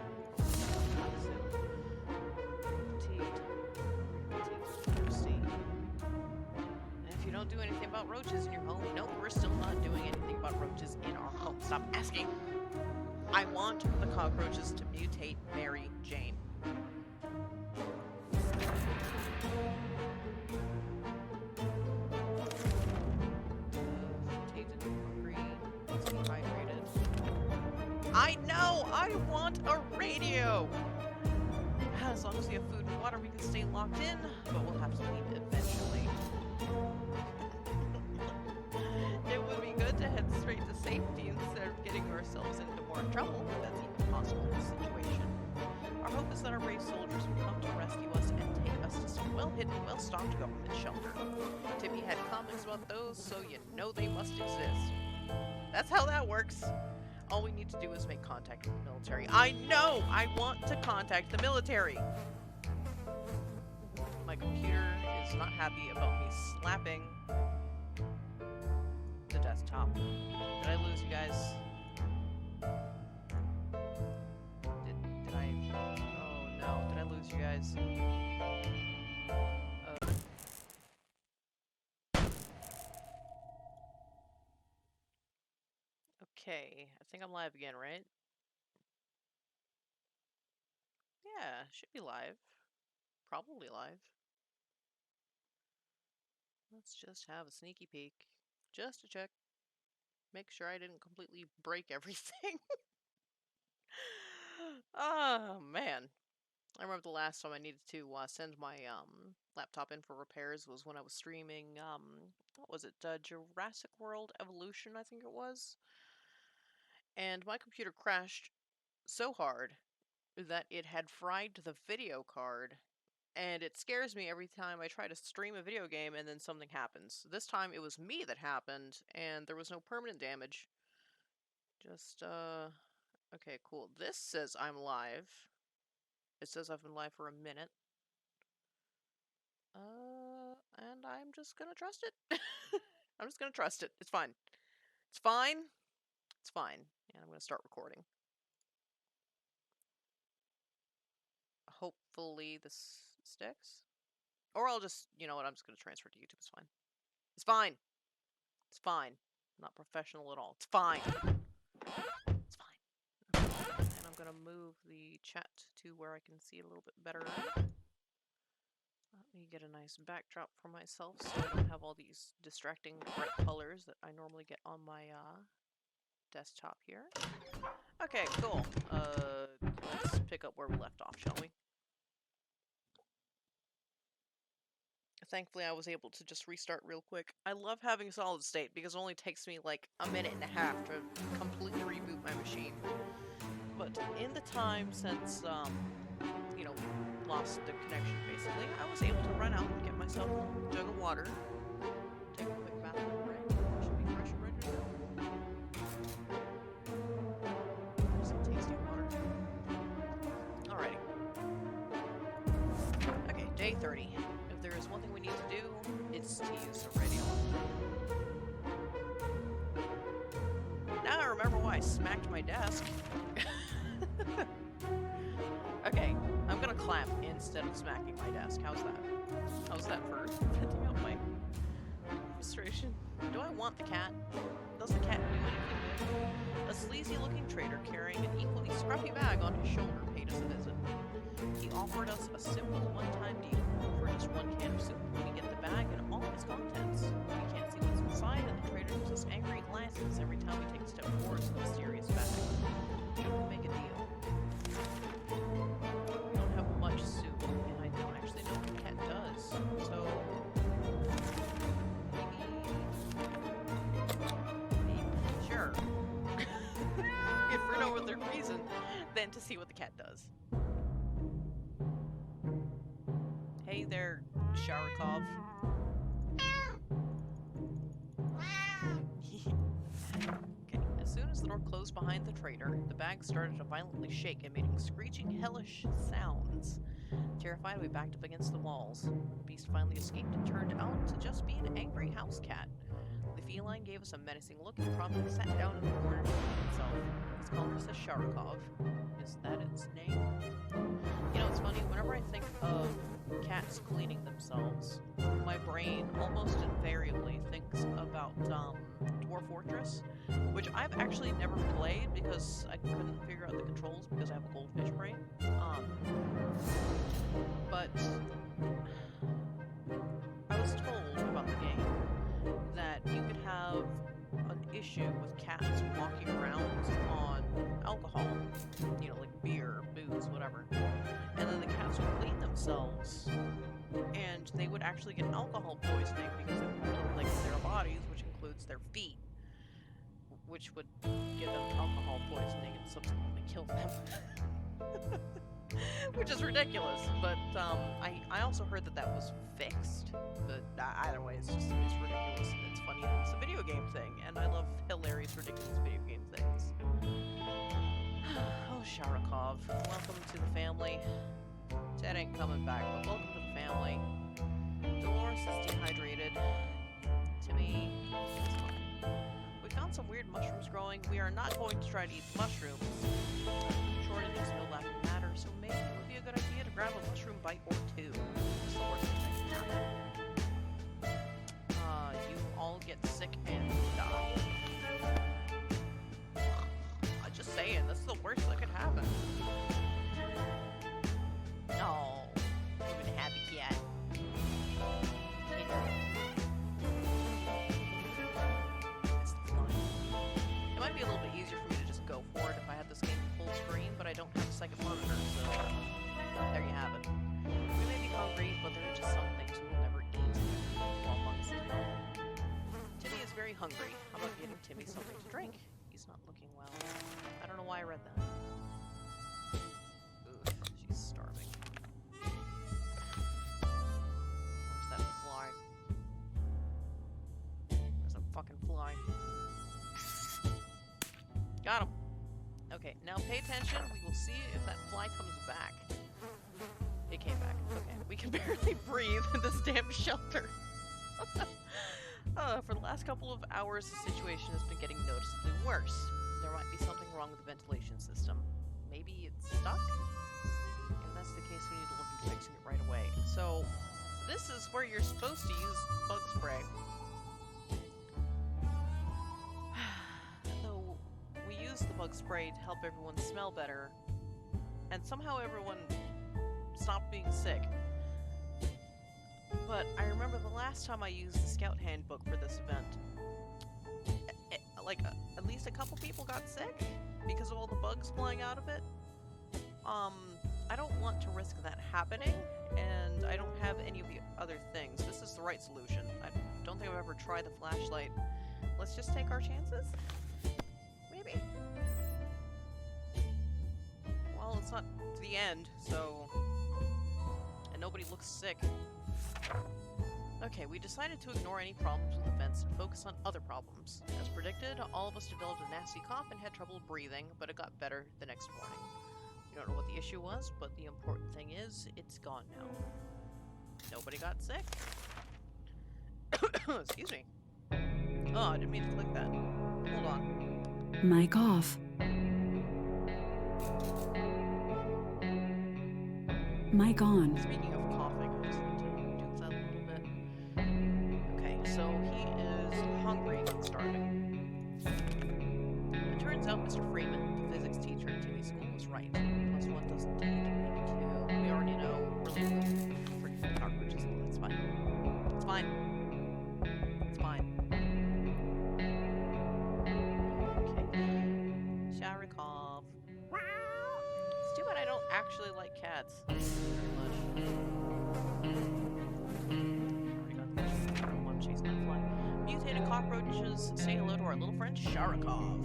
Thirsty. And if you don't do anything about roaches in your home, no, we're still not doing anything about roaches in our home. Stop asking. I want the cockroaches to mutate Mary Jane. I know! I want a radio! As long as we have food and water, we can stay locked in, but we'll have to leave eventually. It would be good to head straight to safety instead of getting ourselves into more trouble, if that's even possible in this situation. Our hope is that our brave soldiers will come to rescue us and take us to some well-hidden, well-stocked government shelter. Timmy had comics about those, so you know they must exist. That's how that works. All we need to do is make contact with the military. I know! I want to contact the military! My computer is not happy about me slapping the desktop. Did I lose you guys? Did I... Oh no, did I lose you guys? Okay, I think I'm live again, right? Yeah, should be live. Probably live. Let's just have a sneaky peek. Just to check. Make sure I didn't completely break everything. Oh, man. I remember the last time I needed to send my laptop in for repairs was when I was streaming, what was it, Jurassic World Evolution, I think it was? And my computer crashed so hard that it had fried the video card, and it scares me every time I try to stream a video game and then something happens. This time it was me that happened, and there was no permanent damage. Just, okay, cool. This says I'm live. It says I've been live for a minute. And I'm just gonna trust it. I'm just gonna trust it. It's fine. It's fine. It's fine. And I'm gonna start recording. Hopefully this sticks. Or I'll just, you know what, I'm just gonna transfer to YouTube. It's fine. It's fine. It's fine. I'm not professional at all. It's fine. It's fine. Okay. And I'm gonna move the chat to where I can see it a little bit better. Let me get a nice backdrop for myself so I don't have all these distracting bright colors that I normally get on my desktop here. Okay, cool. Let's pick up where we left off, shall we? Thankfully, I was able to just restart real quick. I love having solid state because it only takes me like a minute and a half to completely reboot my machine. But in the time since, you know, lost the connection basically, I was able to run out and get myself a jug of water, take a quick bathroom break, should be fresh and ready to go. Some tasty water. Alrighty. Okay, day 30. If there is one thing we need to do, it's to use the radio. Now I remember why I smacked my desk. Okay, I'm gonna clap instead of smacking my desk. How's that? How's that for venting out my frustration? Do I want the cat? Does the cat do anything good? A sleazy-looking trader carrying an equally scruffy bag on his shoulder paid us a visit. He offered us a simple one-time deal. For just one can of soup, we get the bag and all its contents. We can't see what's inside, and the trader gives us angry glances every time we take a step towards the mysterious bag. We don't make a deal. We don't have much soup, and I don't actually know what the cat does. So maybe sure. If for no other reason than to see what the cat does. Hey there, Sharikov. Okay, as soon as the door closed behind the trader, the bag started to violently shake, emitting screeching, hellish sounds. Terrified, we backed up against the walls. The beast finally escaped and turned out to just be an angry house cat. The feline gave us a menacing look and promptly sat down in the corner to clean itself. Its color says Sharikov. Is that its name? You know, it's funny, whenever I think of cats cleaning themselves, my brain almost invariably thinks about Dwarf Fortress, which I've actually never played because I couldn't figure out the controls because I have a goldfish brain. But I was told about the game that you could have an issue with cats walking around on alcohol, you know, like beer, booze, whatever, and then the cats would clean themselves, and they would actually get alcohol poisoning because it would kill things in their bodies, which includes their feet, which would give them alcohol poisoning and subsequently kill them. Which is ridiculous, but I also heard that was fixed, but either way, it's ridiculous, and it's funny, and it's a video game thing, and I love hilarious, ridiculous video game things. Oh, Sharikov, welcome to the family. Ted ain't coming back, but welcome to the family. Dolores is dehydrated. Timmy is fine. We found some weird mushrooms growing. We are not going to try to eat the mushrooms. Shortages no laughing matter, so maybe it would be a good idea to grab a mushroom bite or two. It's the worst thing that can happen. You all get sick and die. I'm just saying, this is the worst that could happen. No, even a happy cat. It's fun. It might be a little bit easier for me to just go for it if I had this game full screen, but I don't have a second monitor, so there you have it. We may be hungry, but there are just some things we will never eat while months ago. Timmy is very hungry. How about getting Timmy something to drink? He's not looking well. I don't know why I read that. Oof, she's starving. Where's that fly? There's a fucking fly. Got him. Okay, now pay attention. We will see if that fly comes back. It came back. Okay, we can barely breathe in this damn shelter. For the last couple of hours, the situation has been getting noticeably worse. There might be something wrong with the ventilation system. Maybe it's stuck? If that's the case, we need to look into fixing it right away. So, this is where you're supposed to use bug spray. Though, we used the bug spray to help everyone smell better, and somehow everyone stopped being sick. But I remember the last time I used the Scout Handbook for this event, at least a couple people got sick because of all the bugs flying out of it. I don't want to risk that happening, and I don't have any of the other things. This is the right solution. I don't think I've ever tried the flashlight. Let's just take our chances? Maybe. Well, it's not the end, so... And nobody looks sick. Okay, we decided to ignore any problems with the vents and focus on other problems. As predicted, all of us developed a nasty cough and had trouble breathing, but it got better the next morning. We don't know what the issue was, but the important thing is, it's gone now. Nobody got sick. Excuse me. Oh, I didn't mean to click that. Hold on. Mic off. Mic on. Speaking of coughing, I just need to do that a little bit. Okay, so he is hungry. out Mr. Freeman, the physics teacher at Timmy's school, was right. Plus one doesn't make two. We already know we're leaving the freaking cockroaches alone. It's fine. It's fine. It's fine. Okay. Sharikov. It's too bad I don't actually like cats very much. Mutated cockroaches say hello to our little friend Sharikov.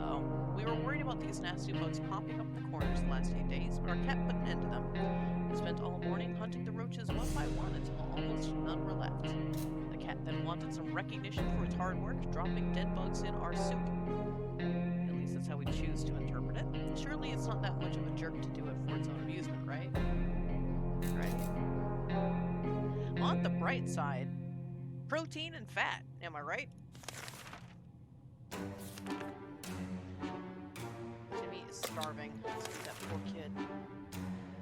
Oh, we were worried about these nasty bugs popping up in the corners the last few days, but our cat put an end to them. We spent all morning hunting the roaches one by one until almost none were left. The cat then wanted some recognition for its hard work, dropping dead bugs in our soup. At least that's how we choose to interpret it. Surely it's not that much of a jerk to do it for its own amusement, right? Right. On the bright side, protein and fat, am I right? Timmy is starving. Let's feed that poor kid.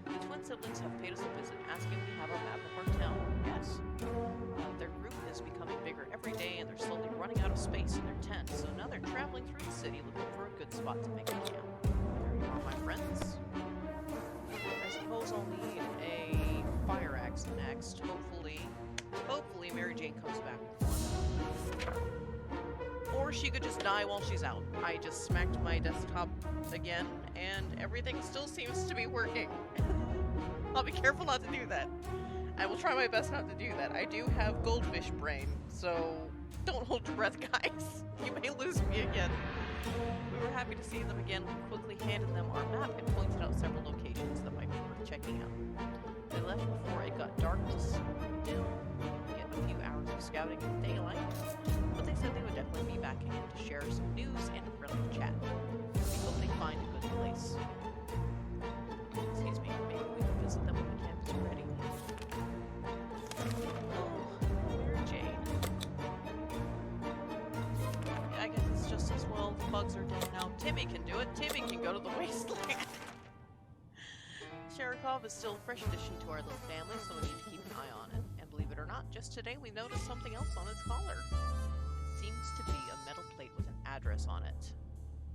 The twin siblings have paid us a visit, asking if we have a map of our town. Yes. Their group is becoming bigger every day, and they're slowly running out of space in their tent, so now they're traveling through the city looking for a good spot to make a camp. There you are, my friends. I suppose I'll need a fire axe next. Hopefully Mary Jane comes back with one. Or she could just die while she's out. I just smacked my desktop again, and everything still seems to be working. I'll be careful not to do that. I will try my best not to do that. I do have goldfish brain, so don't hold your breath, guys. You may lose me again. We were happy to see them again. We quickly handed them our map and pointed out several locations that might be worth checking out. They left before it got dark to still get a few hours of scouting in daylight, but they said they would definitely be back again to share some news and a friendly chat. We hope they find a good place. Excuse me, maybe we can visit them when the camp is ready. Oh, Mary Jane. Yeah, I guess it's just as well the bugs are dead now. Timmy can do it. Timmy can go to the wasteland. Sharikov is still a fresh addition to our little family, so we need to keep an eye on it. And believe it or not, just today we noticed something else on its collar. It seems to be a metal plate with an address on it.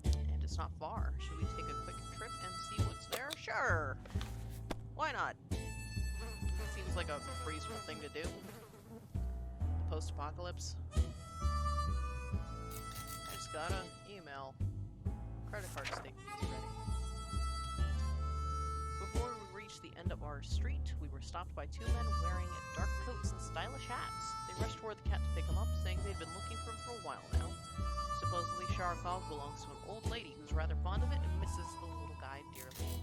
And it's not far. Should we take a quick trip and see what's there? Sure! Why not? Seems like a reasonable thing to do. Post-apocalypse. I just got an email. Credit card statement is ready. Before we reached the end of our street, we were stopped by two men wearing dark coats and stylish hats. They rushed toward the cat to pick him up, saying they'd been looking for him for a while now. Supposedly, Sharikov belongs to an old lady who's rather fond of it and misses the little guy dearly.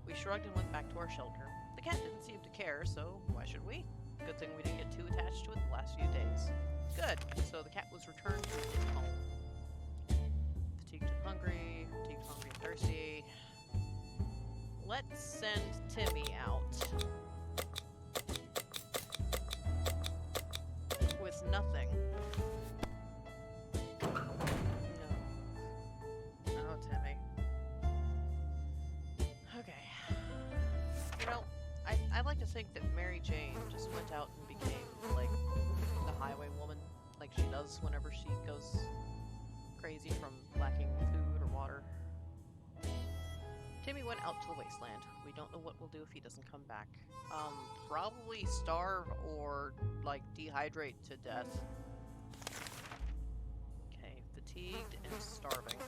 We shrugged and went back to our shelter. The cat didn't seem to care, so why should we? Good thing we didn't get too attached to it the last few days. Good, so the cat was returned to its home. Fatigued and hungry and thirsty. Let's send Timmy out. With nothing. No, Timmy. Okay. You know, I like to think that Mary Jane just went out and became, like, the highway woman. Like she does whenever she goes crazy from lacking food or water. Timmy went out to the wasteland. We don't know what we'll do if he doesn't come back. Probably starve or, like, dehydrate to death. Okay, fatigued and starving.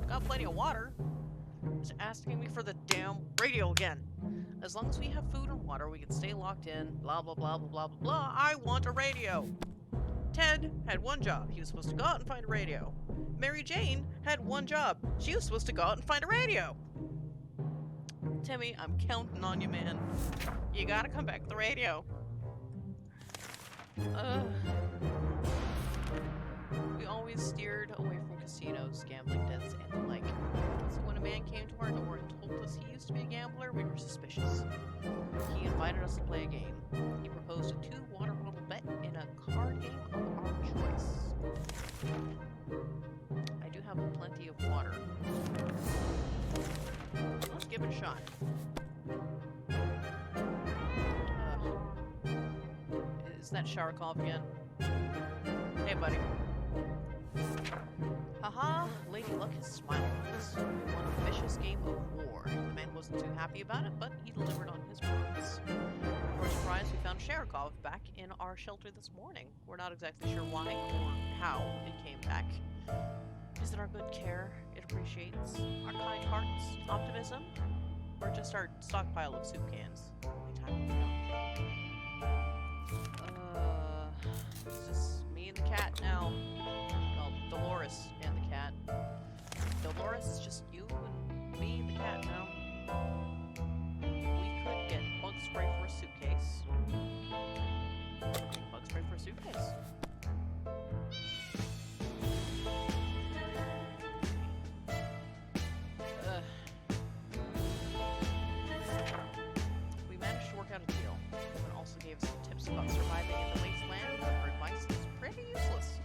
Got plenty of water. It's asking me for the damn radio again. As long as we have food and water, we can stay locked in, blah, blah, blah, blah, blah, blah, blah. I want a radio. Ted had one job. He was supposed to go out and find a radio. Mary Jane had one job. She was supposed to go out and find a radio. Timmy, I'm counting on you, man. You gotta come back with the radio. We always steered away from casinos, gambling dens, and the like. So when a man came to our door and told us he used to be a gambler, we were suspicious. He invited us to play a game. He proposed a 2-water bottle bet in a card game of our choice. I do have plenty of water. Let's give it a shot. Is that Sharikov again? Hey, buddy. Haha, Lady Luck has smiled on us. We won a vicious game of war. The man wasn't too happy about it, but he delivered on his promise. To our surprise, we found Sherikov back in our shelter this morning. We're not exactly sure why or how it came back. Is it our good care it appreciates? Our kind hearts? Optimism? Or just our stockpile of soup cans? Only time will tell. It's just me and the cat now. Well, Dolores and the cat. Dolores is just you and me and the cat now. We could get bug spray for a suitcase. Bug spray for a suitcase. We managed to work out a deal. It also gave us some tips about surviving in the wasteland, but her advice is pretty useless.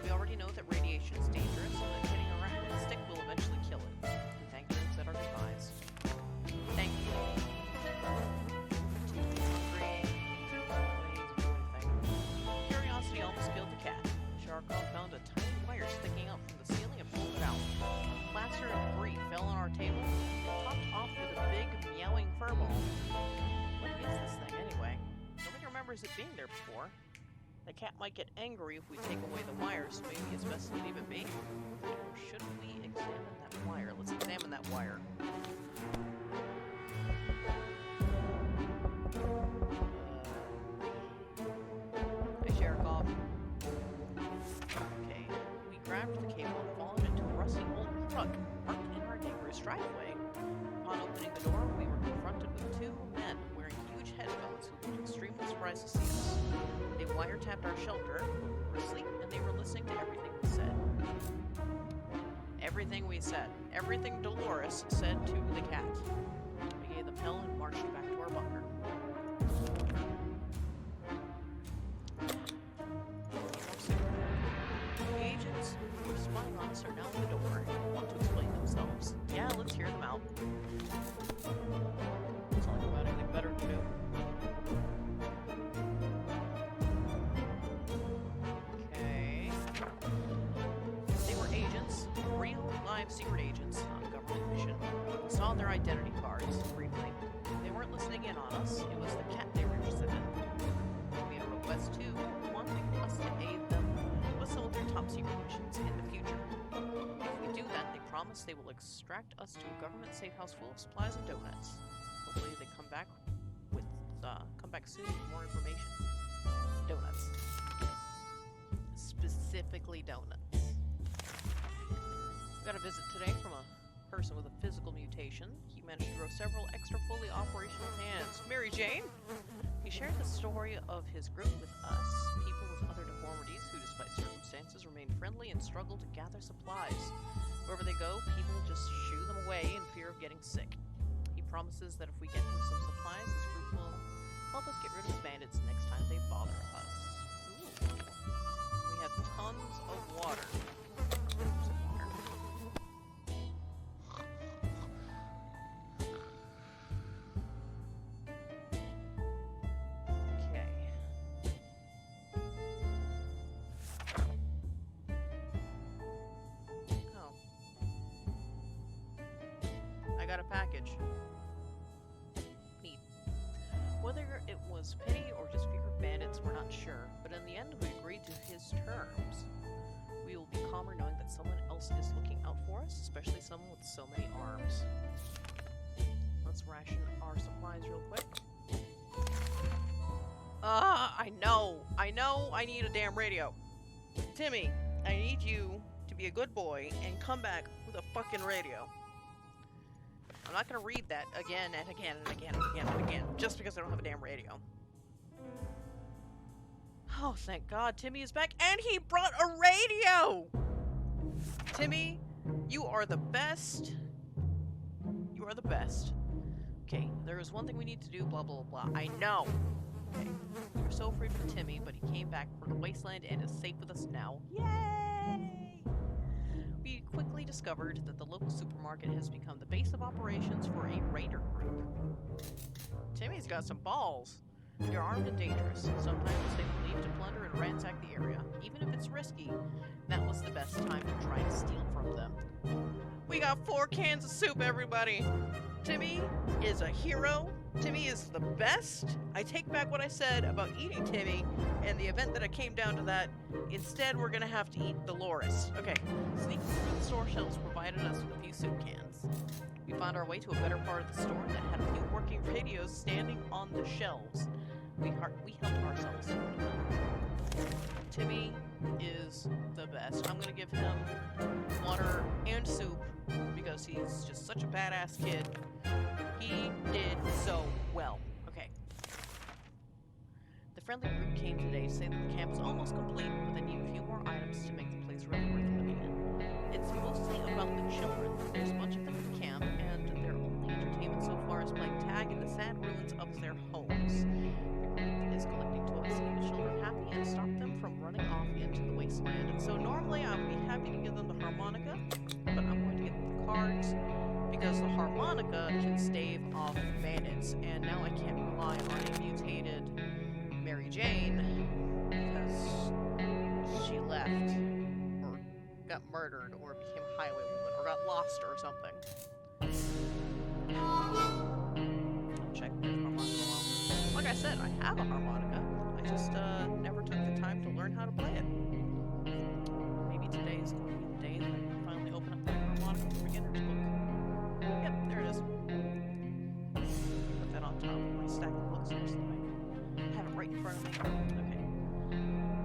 We already know that radiation is dangerous and that hitting a rat with a stick will eventually kill it. We thanked her and said our goodbyes. Thank you. Curiosity almost killed the cat. Sharkov found a tiny wire sticking out from the ceiling and pulled it out. Plaster and debris fell on our table, topped off with a big meowing furball. What is this thing anyway? Nobody remembers it being there before. The cat might get angry if we take away the wire, so maybe it's best to leave it be. Or should we examine that wire? Let's examine that wire. Hey, Sherikov. Okay, we grabbed the cable and followed it to a rusty old truck parked in our neighbor's driveway. Upon opening the door, we were confronted with two men wearing huge headphones who looked extremely surprised to see us. They wiretapped our shelter, we were asleep, and they were listening to everything we said. Everything we said. Everything Dolores said to the cat. We gave them hell and marched back to our bunker. The agents who were spying on us are now at the door and want to explain themselves. Yeah, let's hear them out. Something about anything better to do. Okay. They were agents, real live secret agents on a government mission. We saw their identity cards briefly. They weren't listening in on us. It was the cat they were interested in. We made a request too, wanting us to aid them with some of their top secret missions in the future. If we do that, they promise they will extract us to a government safe house full of supplies and donuts. Hopefully they come back soon with more information. Donuts. Specifically donuts. We got a visit today from a person with a physical mutation. He managed to grow several extra fully operational hands. Mary Jane? He shared the story of his group with us, people with other deformities who, despite circumstances, remain friendly and struggle to gather supplies. Wherever they go, people just shoo them away in fear of getting sick. He promises that if we get him some supplies, his group will help us get rid of the bandits next time they bother us. Ooh. We have tons of water. Some water. Okay. Oh. I got a package. Neat. Whether it was pity or just fear of bandits, we're not sure, but in the end we agreed to his terms. We will be calmer knowing that someone else is looking out for us, especially someone with so many arms. Let's ration our supplies real quick. I know I need a damn radio. Timmy, I need you to be a good boy and come back with a fucking radio. I'm not gonna read that again and again and again and again and again, just because I don't have a damn radio. Oh, thank God, Timmy is back, and he brought a radio! Timmy, you are the best. You are the best. Okay, there is one thing we need to do, blah, blah, blah. I know. Okay, we were so afraid for Timmy, but he came back from the wasteland and is safe with us now. Yay! We quickly discovered that the local supermarket has become the base of operations for a raider group. Timmy's got some balls. You're armed and dangerous. Sometimes they will leave to plunder and ransack the area, even if it's risky. That was the best time to try and steal from them. We got 4 cans of soup, everybody! Timmy is a hero. Timmy is the best. I take back what I said about eating Timmy and the event that I came down to that. Instead, we're gonna have to eat Dolores. Okay, sneaking through the store shelves provided us with a few soup cans. We found our way to a better part of the store that had a few working radios standing on the shelves. We helped ourselves. Timmy is the best. I'm gonna give him water and soup because he's just such a badass kid. He did so well. Okay. The friendly group came today to say that the camp is almost complete, but they need a few more items to make the place really worth living in. It's mostly about the children. There's a bunch of them at the camp, and their only entertainment so far is playing tag in the sad ruins of their homes. The group is collecting toys to keep the children happy and stop them from running off into the wasteland. And so normally I would be happy to give them the harmonica, but I'm going to give them the cards because the harmonica can stave off bandits, and now I can't rely on a mutated Mary Jane because she left or got murdered or became a highwaywoman or got lost or something. I'll check the harmonica well. Like I said, I have a harmonica. I just never took the time to learn how to play it. Maybe today is going to be the day that I can finally open up the harmonica for beginners book. Yep, there it is. Put that on top of my stack of books here so that I have it right in front of me. Okay.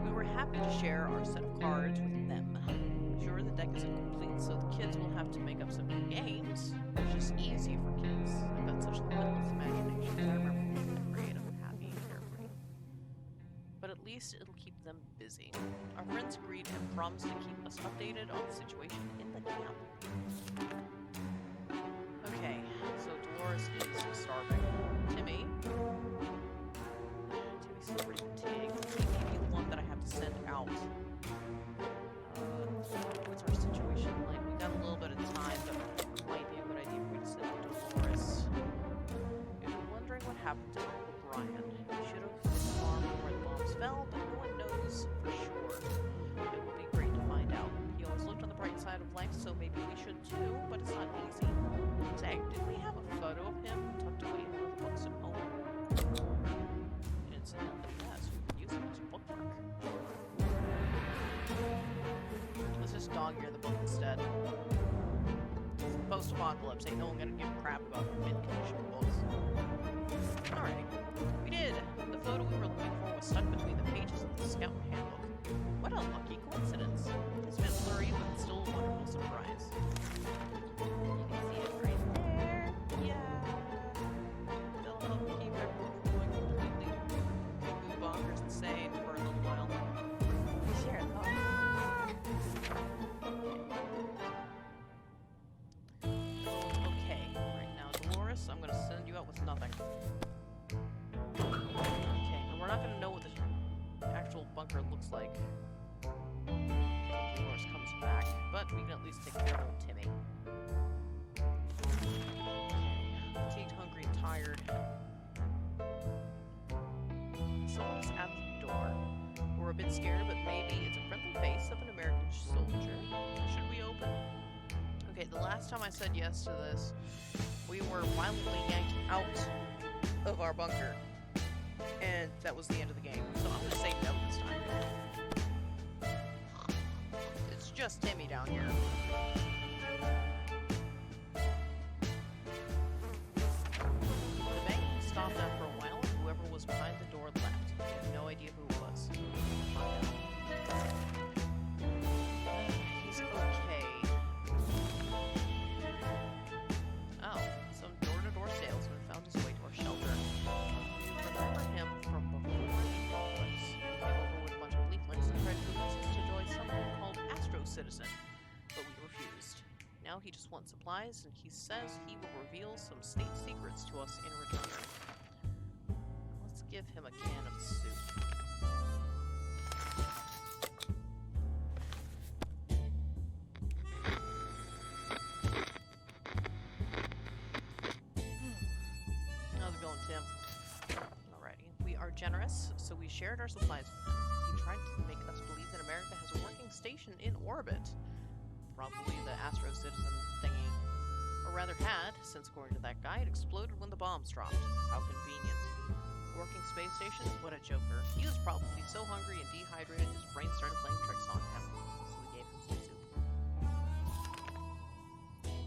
We were happy to share our set of cards with them. Sure, the deck isn't complete, so the kids will have to make up some new games, which is easy for kids. I've got such limitless imagination that I remember being creative and happy and carefree. But at least it'll keep them busy. Our friends agreed and promised to keep us updated on the situation in the camp. Okay, so Dolores is starving. Timmy's still pretty fatigued. He may be the one that I have to send out. What's our situation like? We got a little bit of time, but it might be a good idea for me to send out Dolores. If you're wondering what happened to Uncle Brian, he should have farmed where the bombs fell, but no one knows for sure. It will be great to find out. He always looked on the bright side of life, so maybe we should too, but it's not easy. Say, did we have a photo of him tucked away in one of the books at home? Incidentally, yes, we could use it as a bookmark. Let's just dog ear the book instead. Post-apocalypse, ain't no one gonna give a crap about mid-condition books. Alrighty. We did! The photo we were looking for was stuck between the pages of the Scout Handbook. What a lucky coincidence. It's been blurry, but it's still a wonderful surprise. You can see it right there. Yeah. They'll help keep everyone from going completely cuckoo bonkers insane for a little while. Sure. Okay. Right now, Dolores, I'm gonna send you out with nothing. Okay, and we're not gonna know what the actual bunker looks like until Dolores comes back, but we can at least take care of old Timmy. Okay, fatigued, hungry, and tired. Someone's at the door. We're a bit scared, but maybe it's a friendly face of an American soldier. Should we open? Okay, the last time I said yes to this, we were violently yanked out of our bunker. And that was the end of the game. So I'm gonna say no this time. It's just Timmy down here. The banging stopped after a while, and whoever was behind the door left. We have no idea who it was. He's okay. Oh, some door-to-door salesman found his way to our shelter. Remember him from before the apocalypse. He came over with a bunch of leaflets and tried to convince us to join something called Astro Citizen, but we refused. Now he just wants supplies, and he says he will reveal some state secrets to us in return. Let's give him a can of soup. How's it going, Tim? Alrighty, we are generous, so we shared our supplies with him. He tried to make us believe that America has a working station in orbit. Probably the Astro Citizen thingy. Or rather had, since according to that guy, it exploded when the bombs dropped. How convenient. Working space station? What a joker. He was probably so hungry and dehydrated his brain started playing tricks on him. So we gave him some soup.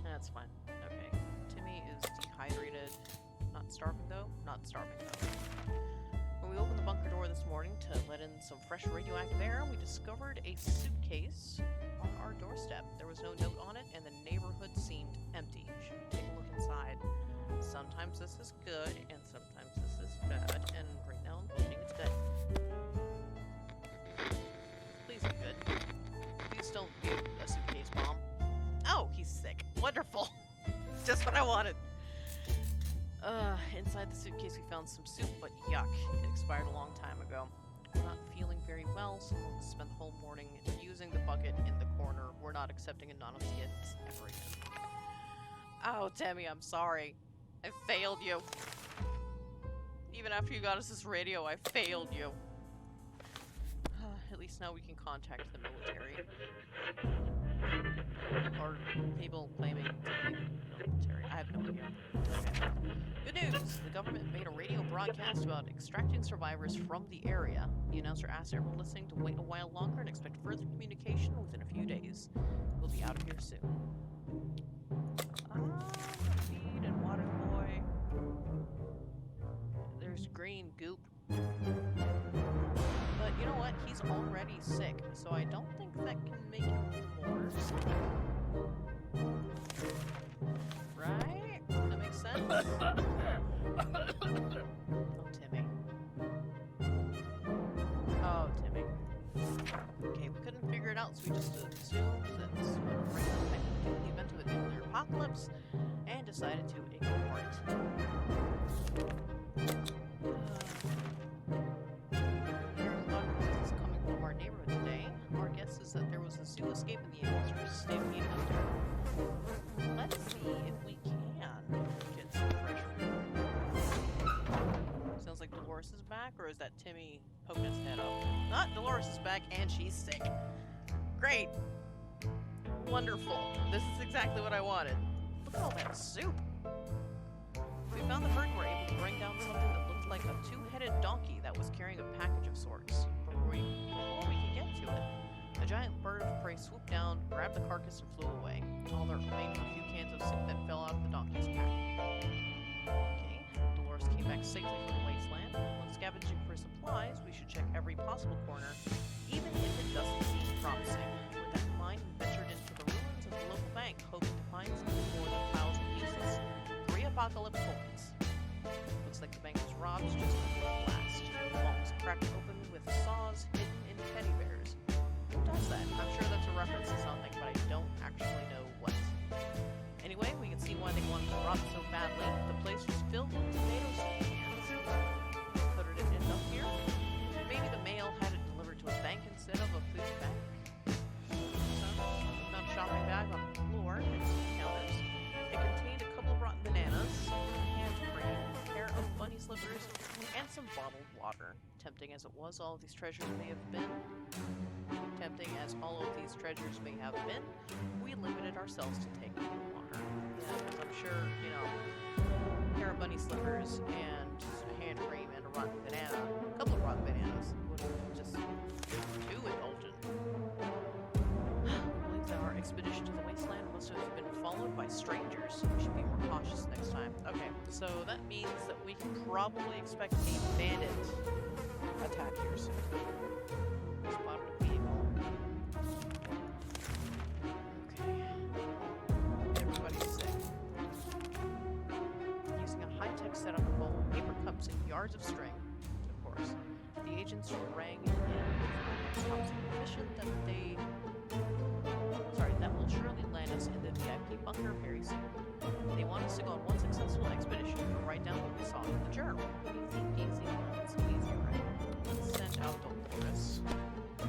That's fine. Okay. Timmy is dehydrated. Not starving though? Not starving though. When we opened the bunker door this morning to let in some fresh radioactive air, we discovered a suitcase on our doorstep. There was no note on it, and the neighborhood seemed empty. Should we take a look inside? Sometimes this is good, and sometimes this is bad, and right now I'm hoping it's good. Please be good. Please don't be a suitcase bomb. Oh, he's sick. Wonderful. Just what I wanted. Inside the suitcase we found some soup, but yuck. It expired a long time ago. We're not feeling very well, so we'll spend the whole morning using the bucket in the corner. We're not accepting anonymous gifts ever again. Oh, Timmy, I'm sorry. I failed you. Even after you got us this radio, I failed you. At least now we can contact the military. Or people claiming to be military. I have no idea. Okay. Good news! The government made a radio broadcast about extracting survivors from the area. The announcer asked everyone listening to wait a while longer and expect further communication within a few days. We'll be out of here soon. Feed and water the boy. There's green goop. But you know what? He's already sick, so I don't think that can make him worse. Right? That makes sense? Oh, Timmy. Oh, Timmy. Okay, we couldn't figure it out, so we just assumed that this would bring us back to the event of a nuclear apocalypse, and decided to ignore it. Our neighborhood today. Our guess is that there was a zoo escape in the answers stampeding up there. Let's see if we can get some fresh food. Sounds like Dolores is back, or is that Timmy poking his head up? Not Dolores is back, and she's sick. Great. Wonderful. This is exactly what I wanted. Look at all that soup. We found the herd and were able to bring down something that looked like a two-headed donkey that was carrying a package of sorts. Before we could get to it, a giant bird of prey swooped down, grabbed the carcass, and flew away. All there remained were a few cans of soup that fell out of the donkey's pack. Okay, Dolores came back safely from the wasteland. When scavenging for supplies, we should check every possible corner, even if it doesn't seem promising. With that in mind, we ventured into the ruins of the local bank, hoping to find something more than piles of useless pre-apocalypse coins. Looks like the bank was robbed just before the blast. The vault was cracked open with saws hidden in teddy bears. Who does that? I'm sure that's a reference to something, but I don't actually know what. Anyway, we can see why they wanted to rob it so badly. The place was filled with tomato soup cans. Put it up here. Maybe the mail had it delivered to a bank instead of a food bank. So, we found a shopping bag on the floor next to the counters. It contained a couple of rotten bananas, hand cream, a pair of bunny slippers, and some bottled water. Tempting as it was, all of these treasures may have been. We limited ourselves to taking water. Yeah, because I'm sure, you know, a pair of bunny slippers and a hand cream and a rotten banana, a couple of rotten bananas, would have been just too indulgent. I believe that our expedition to the wasteland must have been followed by strangers. We should be more cautious next time. Okay, so that means that we can probably expect a bandit attack here soon. Spotted a vehicle. Okay. Everybody's sick. Using a high-tech setup of paper cups and yards of string, of course, the agents rang in with the mission that will surely land us in the VIP bunker very soon. They want us to go on one successful expedition and write down what we saw in the journal. Easy, that's easy, right? Let's send out Dolores. I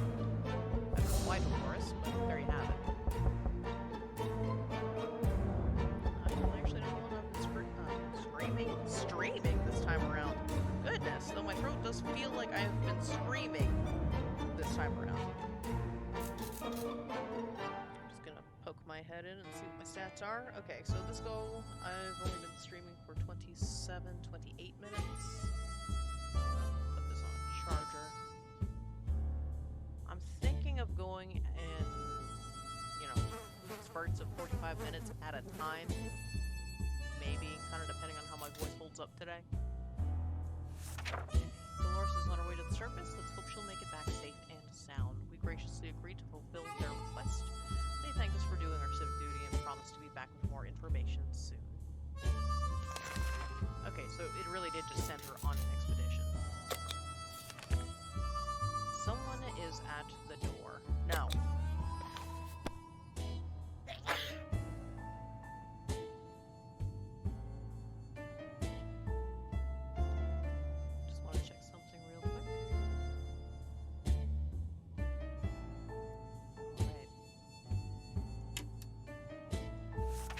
don't know why Dolores, but there you have it. I actually don't know what I'm streaming this time around. Goodness, though my throat does feel like I have been screaming this time around. I'm just gonna poke my head in and see what my stats are. Okay, so this go, I've only been streaming for 27, 28 minutes. Put this on charger. I'm thinking of going in, spurts of 45 minutes at a time. Maybe, kind of depending on how my voice holds up today. Dolores is on her way to the surface. Let's hope she'll make it back safe and sound. We graciously agreed to fulfill their request. They thanked us for doing our civic duty and promised to be back with more information soon. Okay, so it really did just send her on an expedition. Someone is at the door. No. Just want to check something real quick.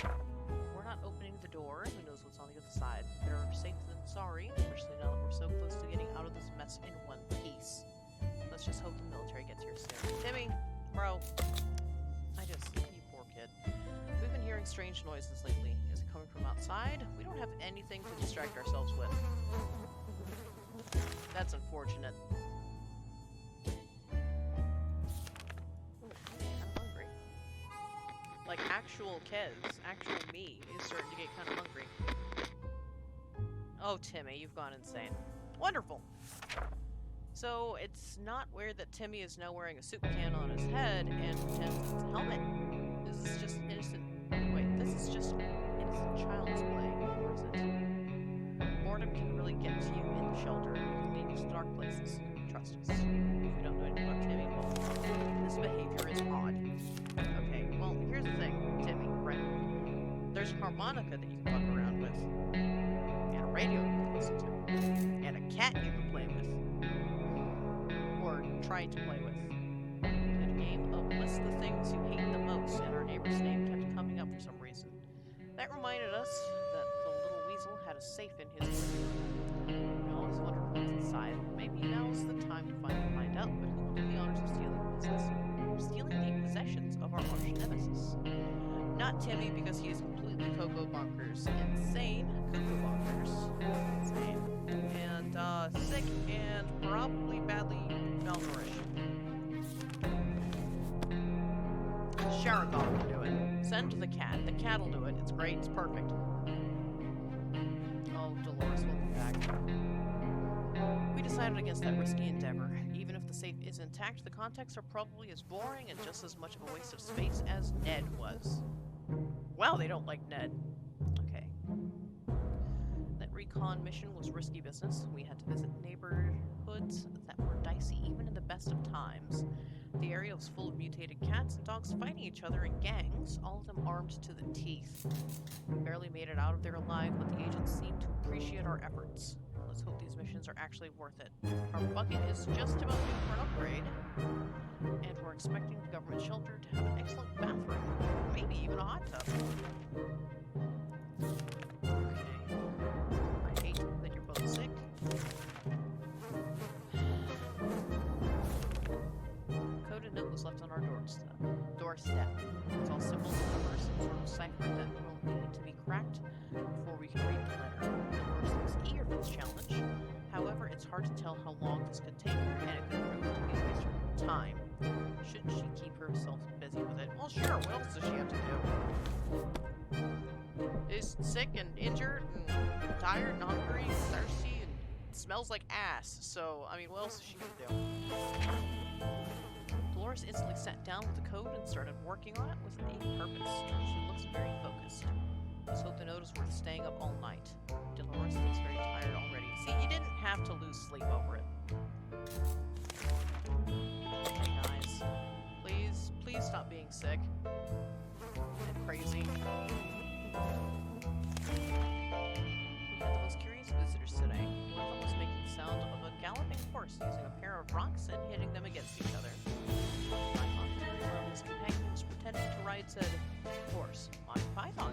Alright. We're not opening the door. Who knows what's on the other side? Better safe than sorry, especially now that we're so close to getting out of this mess in one piece. Let's just hope the military gets here soon. Timmy! Bro! You poor kid. We've been hearing strange noises lately. Is it coming from outside? We don't have anything to distract ourselves with. That's unfortunate. Ooh, I'm hungry. Like, actual Kez, actual me, is starting to get kind of hungry. Oh, Timmy, you've gone insane. Wonderful! So, it's not weird that Timmy is now wearing a soup can on his head and pretends it's a helmet. Is this just innocent... Wait, this is just innocent child's play, or is it? Boredom can really get to you in the shelter and lead you to dark places. Trust us. If you don't know anything about Timmy, well, this behavior is odd. Okay, well, here's the thing, Timmy, right? There's a harmonica that you can fuck around with, and a radio you can listen to, and a cat you can play with. Tried to play with. And a game of list the things you hate the most, and our neighbor's name kept coming up for some reason. That reminded us that the little weasel had a safe in his room. We always wondered what's inside. Maybe now's the time to finally find out, but who will do the honors of stealing the possessions of our arch nemesis? Not Timmy, because he is completely Coco Bonkers. Insane Coco Bonkers. Insane. And, sick and probably badly malnourished. Sharagon will do it. Send the cat. The cat'll do it. It's great. It's perfect. Oh, Dolores will be back. We decided against that risky endeavor. Even if the safe is intact, the contacts are probably as boring and just as much of a waste of space as Ned was. Wow, they don't like Ned. Okay. That recon mission was risky business. We had to visit neighborhoods that were dicey even in the best of times. The area was full of mutated cats and dogs fighting each other in gangs, all of them armed to the teeth. We barely made it out of there alive, but the agents seemed to appreciate our efforts. Let's hope these missions are actually worth it. Our bucket is just about due for an upgrade, and we're expecting the government shelter to have an excellent bathroom, maybe even a hot tub. Okay. I hate that you're both sick. Coded note was left on our doorstep. It's all symbols and numbers, some sort of cipher that will need to be cracked before we can read the letter. Dolores looks eager for this challenge. However, it's hard to tell how long this could take her, and it could prove to be a waste of time. Shouldn't she keep herself busy with it? Well, sure, what else does she have to do? Is sick and injured and tired and hungry and thirsty and smells like ass, so, I mean, what else is she gonna do? Dolores instantly sat down with the code and started working on it with a purpose. She looks very focused. Let's hope the note is worth staying up all night. Dolores looks very tired already. See, you didn't have to lose sleep over it. Okay, guys. Please stop being sick. And crazy. We had the most curious visitors today. One of them was making the sound of a galloping horse using a pair of rocks and hitting them against each other. Python, one of his companions pretending to ride said, "Horse, I'm Python."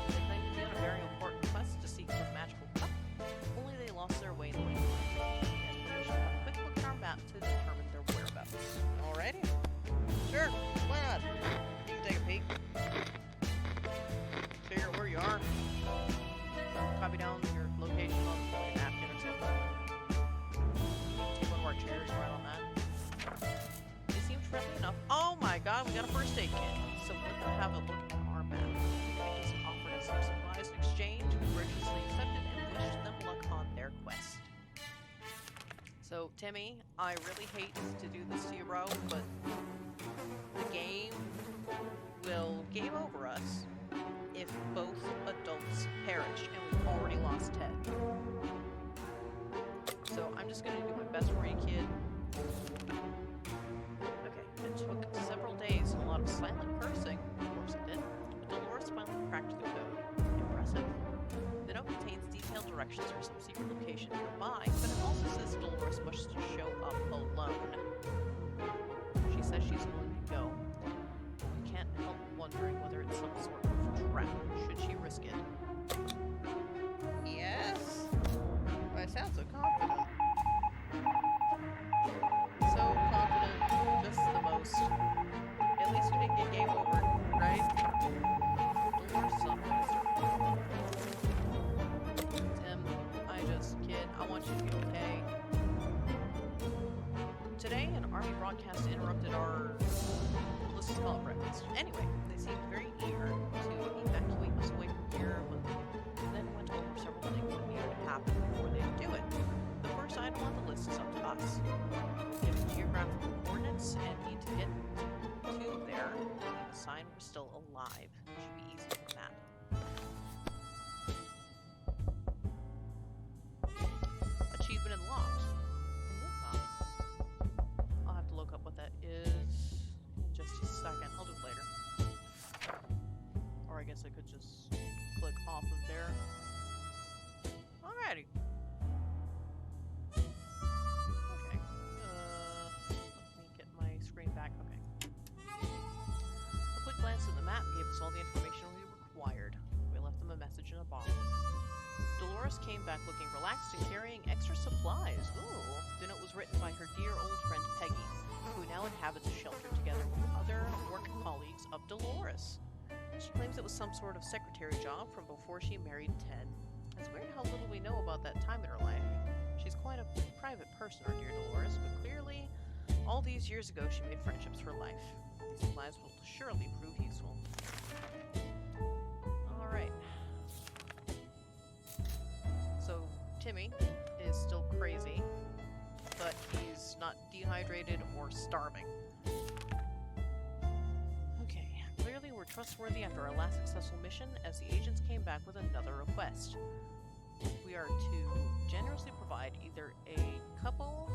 They claimed to be on a very important quest to seek some magical cup, only they lost their way in the way. are. Copy down your location on like a napkin or something. Take one of our chairs right on that. They seemed friendly enough. Oh my god, we got a first aid kit. So let them have a look at our map. They just offered us some supplies in exchange. We graciously accepted and wished them luck on their quest. So, Timmy, I really hate to do this to you, bro, but the game will game over us if both adults perish, and we've already lost Ted. So I'm just gonna do my best for you, kid. Okay, it took several days and a lot of silent cursing. Of course it did. But Dolores finally cracked the code. Impressive. The note contains detailed directions for some secret location nearby, but it also says Dolores must show up alone. She says she's willing to go. You can't help wondering whether it's some sort of trap. Should she risk it? Yes? I sound so confident. So confident. Just the most. At least we didn't get game over, right? Dolores is on a monster. Tim, kid, I want you to be okay. Today, an army broadcast interrupted our, let's just call it breakfast. Anyway, they seemed very eager to evacuate us away from here, but then went over several things that needed to happen before they do it. The first item on the list is up to us. Given geographical coordinates and need to get to there, the sign was still alive. It should be easy for that. Achievement unlocked. I'll have to look up what that is in just a second. I'll do it later. Or I guess I could just click off of there. Alrighty. Okay. Let me get my screen back. Okay. A quick glance at the map gave us all the information we required. We left them a message in a bottle. Dolores came back looking relaxed and carrying extra supplies. Ooh. The note was written by her dear old friend Peggy, who now inhabits a shelter together with other work colleagues of Dolores. She claims it was some sort of secretary job from before she married Ted. It's weird how little we know about that time in her life. She's quite a private person, our dear Dolores, but clearly, all these years ago she made friendships for life. These supplies will surely prove useful. Alright. So, Timmy is still crazy, but he's not dehydrated or starving. Okay, clearly we're trustworthy after our last successful mission, as the agents came back with another request. We are to generously provide either a couple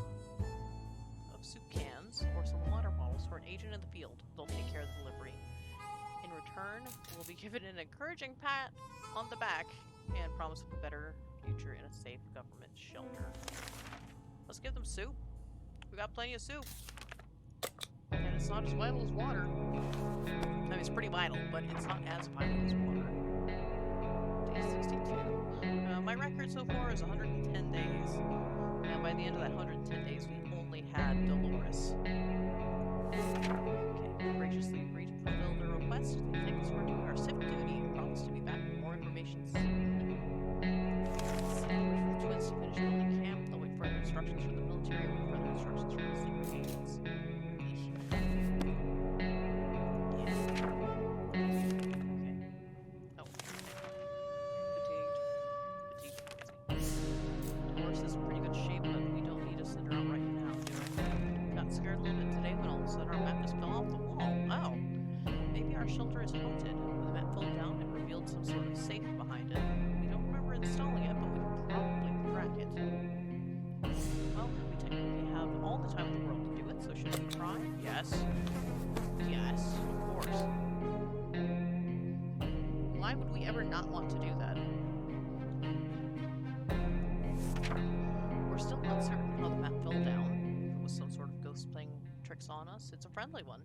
of soup cans or some water bottles for an agent in the field. They'll take care of the delivery. In return, we'll be given an encouraging pat on the back and promise a better future in a safe government shelter. Let's give them soup. We got plenty of soup. And it's not as vital as water. I mean, it's pretty vital, but it's not as vital as water. Day 62. My record so far is 110 days. And by the end of that 110 days, we only had Dolores. Okay, graciously agreed to fulfill their request. Thank us for doing our civic duty and promise to be back with more information soon. The twins to finish building camp. They'll wait further instructions from the military and further instructions from the secret agents. Shelter is haunted. The map fell down and revealed some sort of safe behind it. We don't remember installing it, but we can probably crack it. Well, we technically have all the time in the world to do it, so should we try? Yes. Yes, of course. Why would we ever not want to do that? We're still uncertain how the map fell down. If it was some sort of ghost playing tricks on us, it's a friendly one.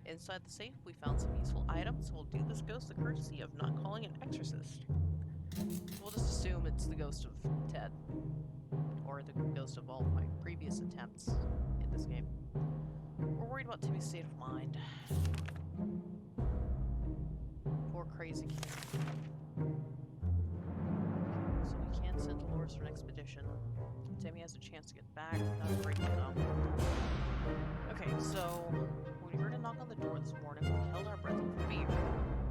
Inside the safe, we found some useful items, so we'll do this ghost the courtesy of not calling an exorcist. We'll just assume it's the ghost of Ted. Or the ghost of all my previous attempts in this game. We're worried about Timmy's state of mind. Poor crazy kid. So we can send Dolores for an expedition. Timmy has a chance to get back. That's great to know. Okay, so when we heard a knock on the door this morning, we held our breath in fear.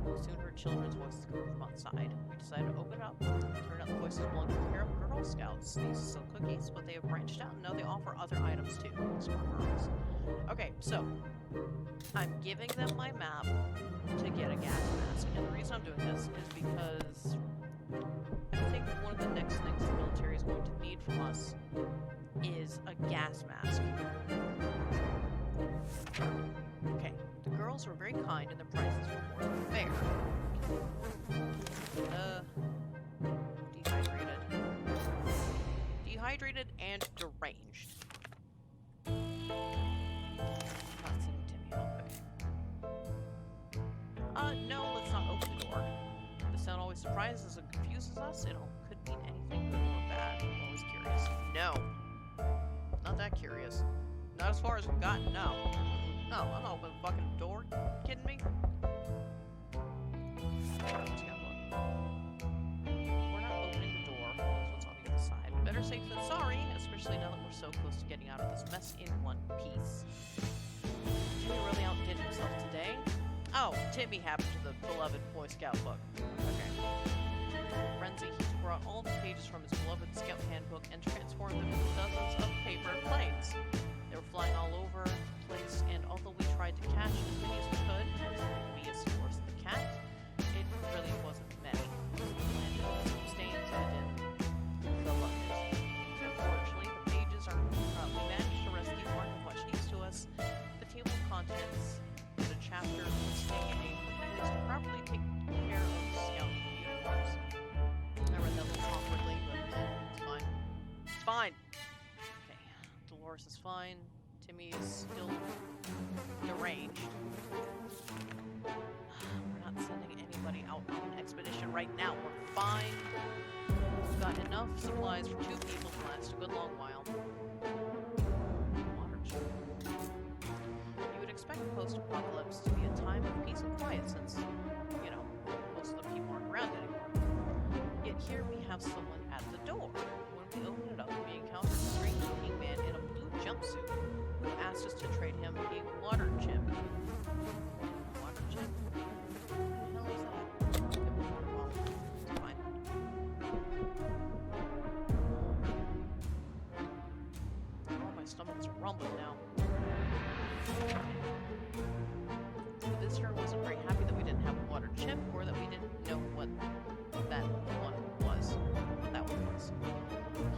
We soon heard children's voices coming from outside. We decided to open it up. It turned out the voices belonged to a pair of Girl Scouts. These sell cookies, but they have branched out and now they offer other items too. Smart girls. Okay, so I'm giving them my map to get a gas mask, and the reason I'm doing this is because I think one of the next things the military is going to need from us is a gas mask. Okay, the girls were very kind and the prices were more than fair. Dehydrated. Dehydrated and deranged. Not sending Timmy out, okay. No, let's not open the door. The sound always surprises and confuses us. It could mean anything good or bad. I'm always curious. No. Not that curious. Not as far as we've gotten, no. No, I'm not opening the fucking door. Kidding me? We're not opening the door. That's what's on the other side. Better safe than sorry, especially now that we're so close to getting out of this mess in one piece. Timmy really outdid himself today. Oh, Timmy happened to the beloved Boy Scout book. Okay. Frenzy, he tore out all the pages from his beloved Scout handbook and transformed them into dozens of paper planes. They were flying all over the place, and although we tried to catch as many as we could, me as Force the cat, it really wasn't many. And stains and in the luggage. Unfortunately, the pages are we managed to rescue aren't of much use to us. The table of contents is a chapter listing a place to properly take care of Scout uniforms. I read that a little awkwardly, but it's fine. It's fine! Okay, Dolores is fine. Timmy is still deranged. We're not sending anybody out on an expedition right now. We're fine. We've got enough supplies for 2 people to last a good long while. Water chip. You would expect post-apocalypse to be a time of peace and quiet since, you know, most of the people aren't around anymore. Yet here we have someone at the door. When we open it up, we encounter a strange-looking man in a blue jumpsuit who asked us to trade him a water chip. Water chip? What the hell is that? Give him a water bottle. It's fine. Oh, my stomach's rumbling now. The visitor wasn't very happy that we didn't have a water chip, or that we didn't know what that one was. What that one was.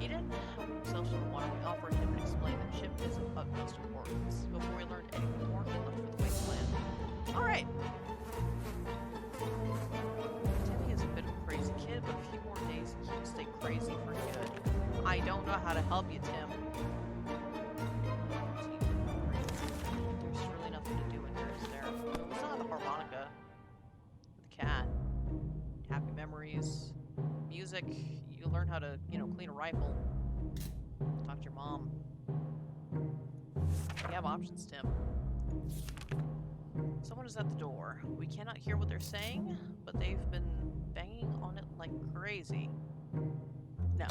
He didn't help himself to the water we offered him and explained that chip is of utmost importance. Before we learned anything more, he left for the wasteland. Alright! Timmy is a bit of a crazy kid, but a few more days and he'll stay crazy for good. I don't know how to help you, Tim. There's really nothing to do in here, is there? We still have the harmonica. The cat. Happy memories. Music. You learn how to, clean a rifle. Talk to your mom. You have options, Tim. Someone is at the door. We cannot hear what they're saying, but they've been banging on it like crazy. No.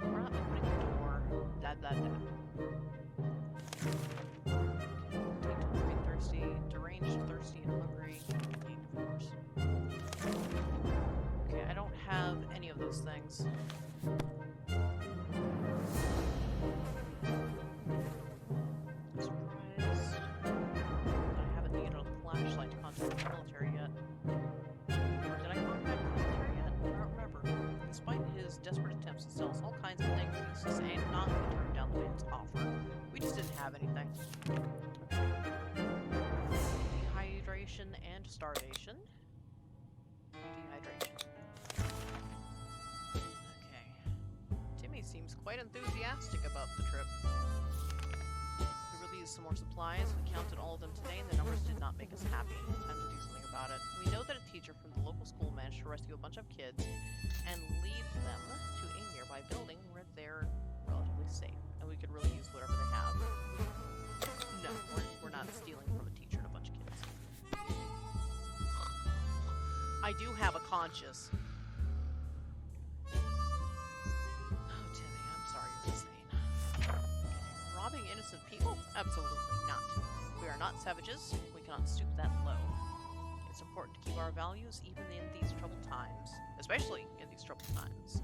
We're not opening the door. That. Hungry, thirsty, deranged, thirsty, and hungry. Eat, of course. Okay, I don't have any of those things. Surprise. I haven't needed a flashlight to contact the military yet. Or did I contact the military yet? I don't remember. Despite his desperate attempts to sell us all kinds of things, he used to say not to turn down the man's offer. We just didn't have anything. Dehydration and starvation. Dehydration. Okay. Timmy seems quite enthusiastic about the trip. We released some more supplies. We counted all of them today, and the numbers did not make us happy. Time to do something about it. We know that a teacher from the local school managed to rescue a bunch of kids and lead them to a nearby building where they're relatively safe. I do have a conscience. Oh, Timmy, I'm sorry you're insane. Robbing innocent people? Absolutely not. We are not savages. We cannot stoop that low. It's important to keep our values even in these troubled times. Especially in these troubled times.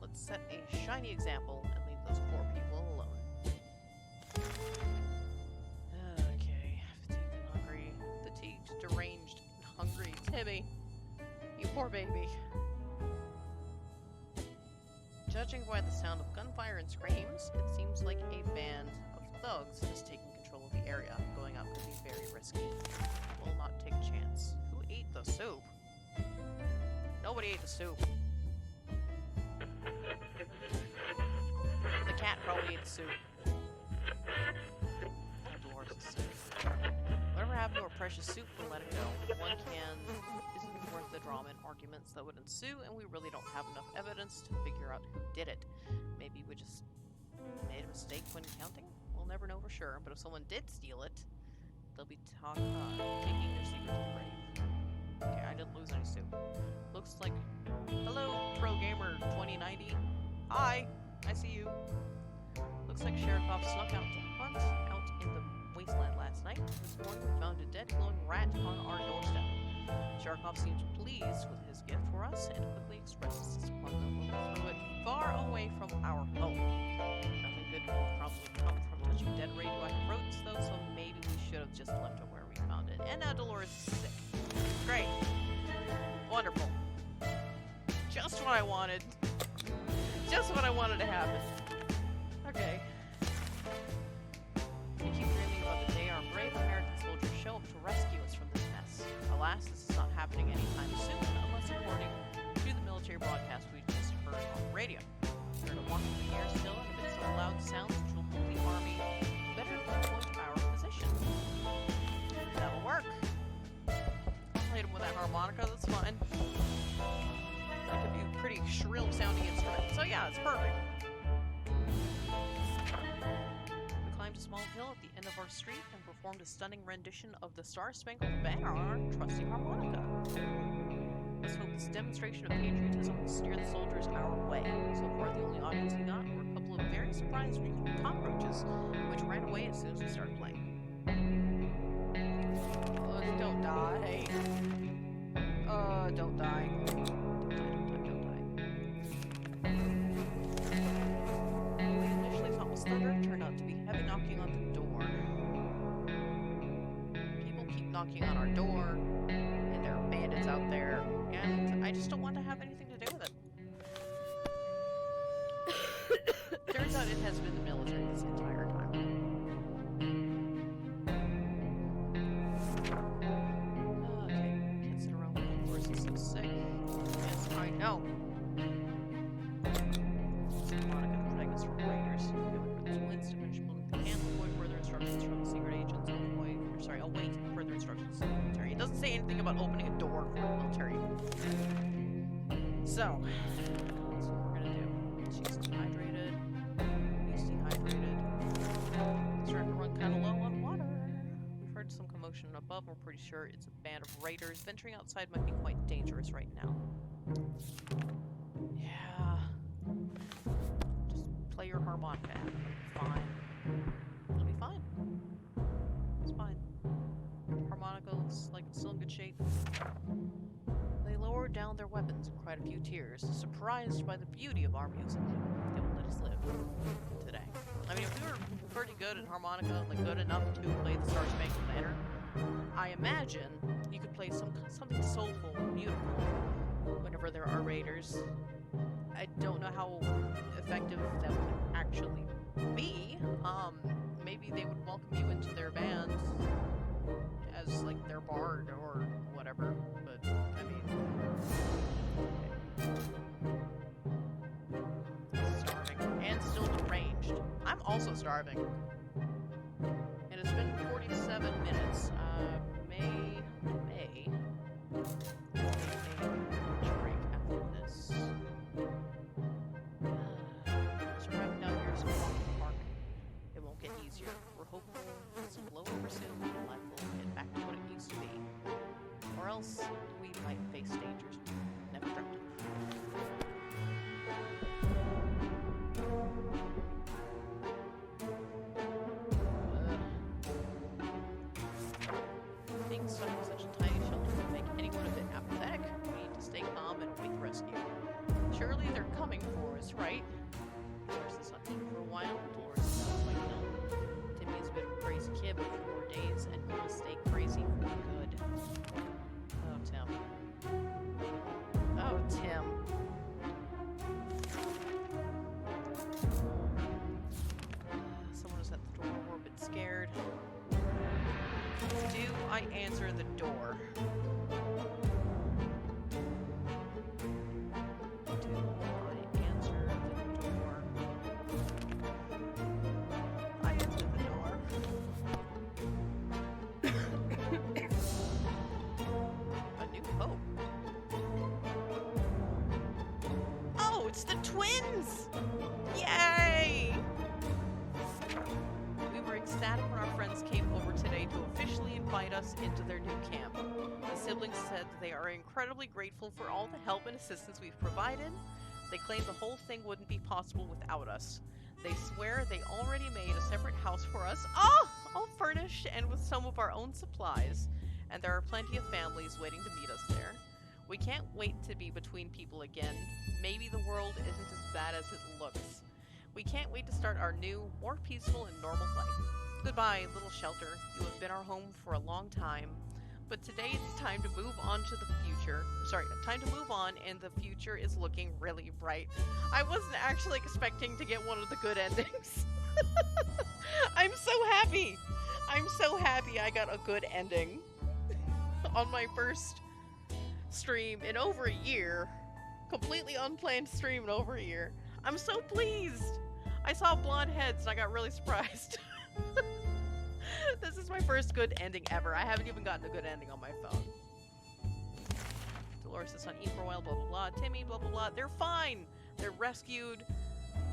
Let's set a shiny example and leave those poor people alone. Okay, fatigued and hungry. Fatigued, deranged, and hungry. Timmy, you poor baby. Judging by the sound of gunfire and screams, it seems like a band of thugs is taking control of the area. Going out could be very risky. Will not take a chance. Who ate the soup? Nobody ate the soup. The cat probably ate the soup. Dolores is sick. Whatever happened to our precious soup, we'll let it go. One can isn't worth the drama and arguments that would ensue, and we really don't have enough evidence to figure out who did it. Maybe we just made a mistake when counting? We'll never know for sure, but if someone did steal it, they'll be taking their secret to the grave. Okay, I didn't lose any soup. Looks like... Hello, Pro Gamer 2090. Hi, I see you. Looks like Sherikov snuck out to hunt out in the wasteland last night. This morning we found a dead glowing rat on our doorstep. Sherikov seemed pleased with his gift for us and quickly expressed his disappointment when we threw it far away from our home. Nothing good will probably come from touching dead radioactive rodents though, so maybe we should have just left it where we found it. And now Dolores is sick. Great. Wonderful. Just what I wanted. Just what I wanted to happen. Okay. We keep dreaming about the day our brave American soldiers show up to rescue us from this mess. Alas, this is not happening anytime soon, unless according to the military broadcast we just heard on the radio. We're to walk in the air still and emit some loud sounds which will help the army better pinpoint our position. That'll work. I'll hit him with that harmonica, that's fine. That could be a pretty shrill sounding instrument. So yeah, it's perfect. We climbed a small hill at the end of our street and performed a stunning rendition of the Star Spangled Banner on our trusty harmonica. Let's hope this demonstration of patriotism will steer the soldiers our way. So far, the only audience we got were a couple of very surprised cockroaches, which ran away as soon as we started playing. Don't die. Don't die. What we initially thought was thunder turned out to be heavy knocking on the door. People keep knocking on our door, and there are bandits out there, and I just don't want to have anything to do with it. Turns out it has been the military this entire time. Okay, can't sit around with the horse, he's so sick. Yes, I know. Monica to protect us from raiders. Twins to finish building the camp, avoid further instructions from the secret agents, await further instructions from the military. It doesn't say anything about opening a door for the military. So, that's what we're gonna do. She's dehydrated. He's dehydrated. Starting to run kind of low on water. We've heard some commotion above. We're pretty sure it's a band of raiders. Venturing outside might be quite dangerous right now. Yeah. Just play your harmonica. Fine. It'll be fine. It's fine. Harmonica looks like it's still in good shape. They lowered down their weapons and cried a few tears, surprised by the beauty of our music. They will let us live today. I mean, if we were pretty good at harmonica, like good enough to play the Star Spangled Banner, I imagine you could play something soulful and beautiful whenever there are raiders. I don't know how effective that would actually be. Maybe they would welcome you into their band as like their bard or whatever, but I mean, starving and still deranged. I'm also starving, and it's been 47 minutes. May take a break after this. So wrapping down here is a walk in the park. It won't get easier. We're hopeful this will blow over soon and life will get back to what it used to be. Or else we might face dangers. Never dreamt of. Being stuck in such a tiny shelter would make anyone a bit apathetic. We need to stay calm and await the rescue. Surely they're coming for us, right? Dolores is not eating for a while. Dolores sounds like no. Timmy is a bit of a crazy kid, but a few more days and he'll stay crazy for good. Oh, Tim. Oh, Tim. Someone is at the door. We're a bit scared. Do I answer the door? Do I answer the door? I answer the door. A new hope. Oh, it's the twins! Yay! We were ecstatic when our friends came over today to officially invite us into their new camp. The siblings said they are incredibly grateful for all the help and assistance we've provided. They claim the whole thing wouldn't be possible without us. They swear they already made a separate house for us, all furnished and with some of our own supplies. And there are plenty of families waiting to meet us there. We can't wait to be between people again. Maybe the world isn't as bad as it looks. We can't wait to start our new, more peaceful and normal life. Goodbye, little shelter. You have been our home for a long time. But today it's time to move on to the future. Time to move on, and the future is looking really bright. I wasn't actually expecting to get one of the good endings. I'm so happy. I'm so happy I got a good ending on my first stream in over a year. Completely unplanned stream in over a year. I'm so pleased. I saw blonde heads and I got really surprised. This is my first good ending ever. I haven't even gotten a good ending on my phone. Dolores is on eat for a while, blah blah blah. Timmy, blah blah blah. They're fine. They're rescued.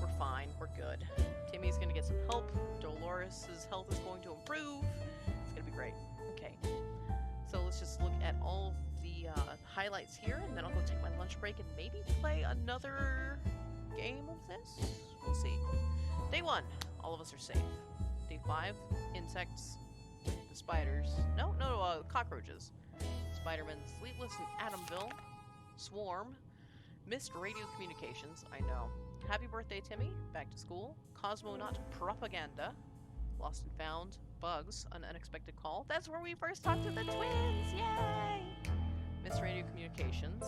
We're fine. We're good. Timmy's gonna get some help. Dolores' health is going to improve. It's gonna be great. Okay. So let's just look at all of the highlights here, and then I'll go take my lunch break and maybe play another game of this. We'll see. Day 1. All of us are safe. Day 5. Insects. The spiders. No, cockroaches. Spider-Man, Sleepless in Atomville. Swarm. Missed radio communications. I know. Happy birthday, Timmy. Back to school. Cosmonaut propaganda. Lost and found. Bugs. An unexpected call. That's where we first talked to the twins. Yay! Missed radio communications.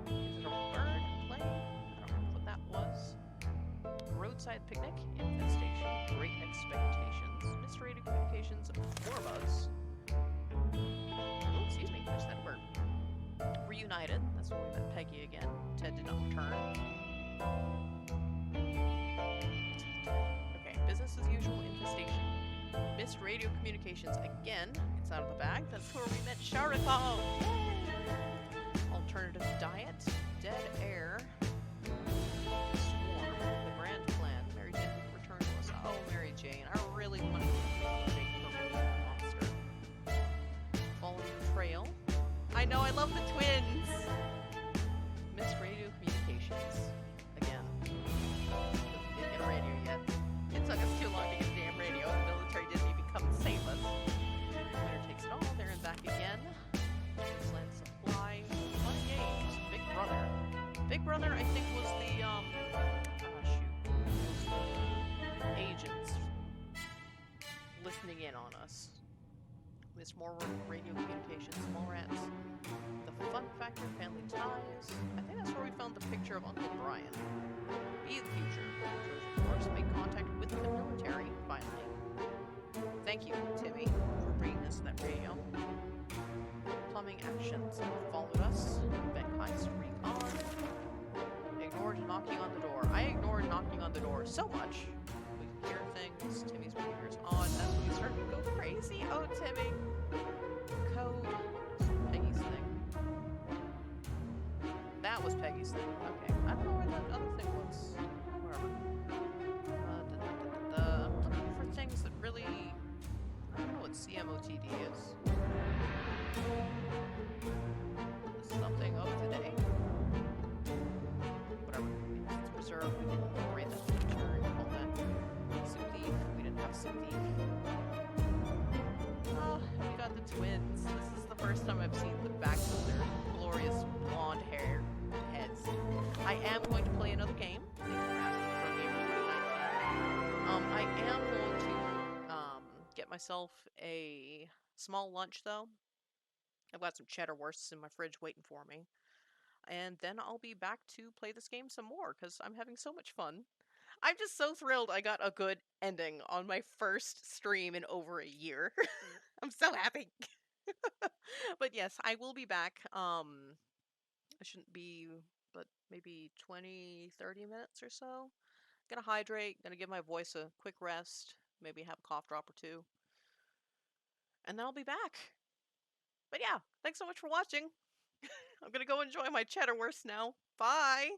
Is it a bird play? I don't know what that was. Roadside picnic. Infestation. Great expectations. Missed radio communications. More bugs. Oh, excuse me. There's that bird. Reunited. That's where we met Peggy again. Ted did not return. Okay, business as usual, infestation. Missed radio communications again. It's out of the bag. That's where we met Sharikov. Alternative diet. Dead air. Swarm. The grand plan. Mary Jane will return to us. Oh, Mary Jane. I really want to be a big purple monster. Fallen trail. I know, I love the twins! Missed radio communications. Again. We didn't get a radio yet. It took us too long to get a damn radio. The military didn't even come and save us. Winner takes it all. There and back again. Wasteland supply. Fun games. Big Brother. Big Brother, I think, was the, agents listening in on us. Missed more radio communications, small rats. The Fun Factor family ties. I think that's where we found the picture of Uncle Brian. Be the future. Trojan Force make contact with the military, finally. Thank you, Timmy, for bringing us that radio. Plumbing actions followed us. Bank heist recon. Ignored knocking on the door. I ignored knocking on the door so much. We can hear things. Timmy's behavior is odd. That's when we started to go crazy. Oh, Timmy. Code. Peggy's thing. That was Peggy's thing. Okay. I don't know where that other thing was. Whatever. I'm looking for things that really... I don't know what CMOTD is. myself a small lunch, though. I've got some cheddar wursts in my fridge waiting for me. And then I'll be back to play this game some more because I'm having so much fun. I'm just so thrilled I got a good ending on my first stream in over a year. I'm so happy. But yes, I will be back. I shouldn't be, but maybe 20, 30 minutes or so. Gonna hydrate, gonna give my voice a quick rest, maybe have a cough drop or two, and then I'll be back. But yeah, thanks so much for watching. I'm gonna go enjoy my cheddar wurst now. Bye!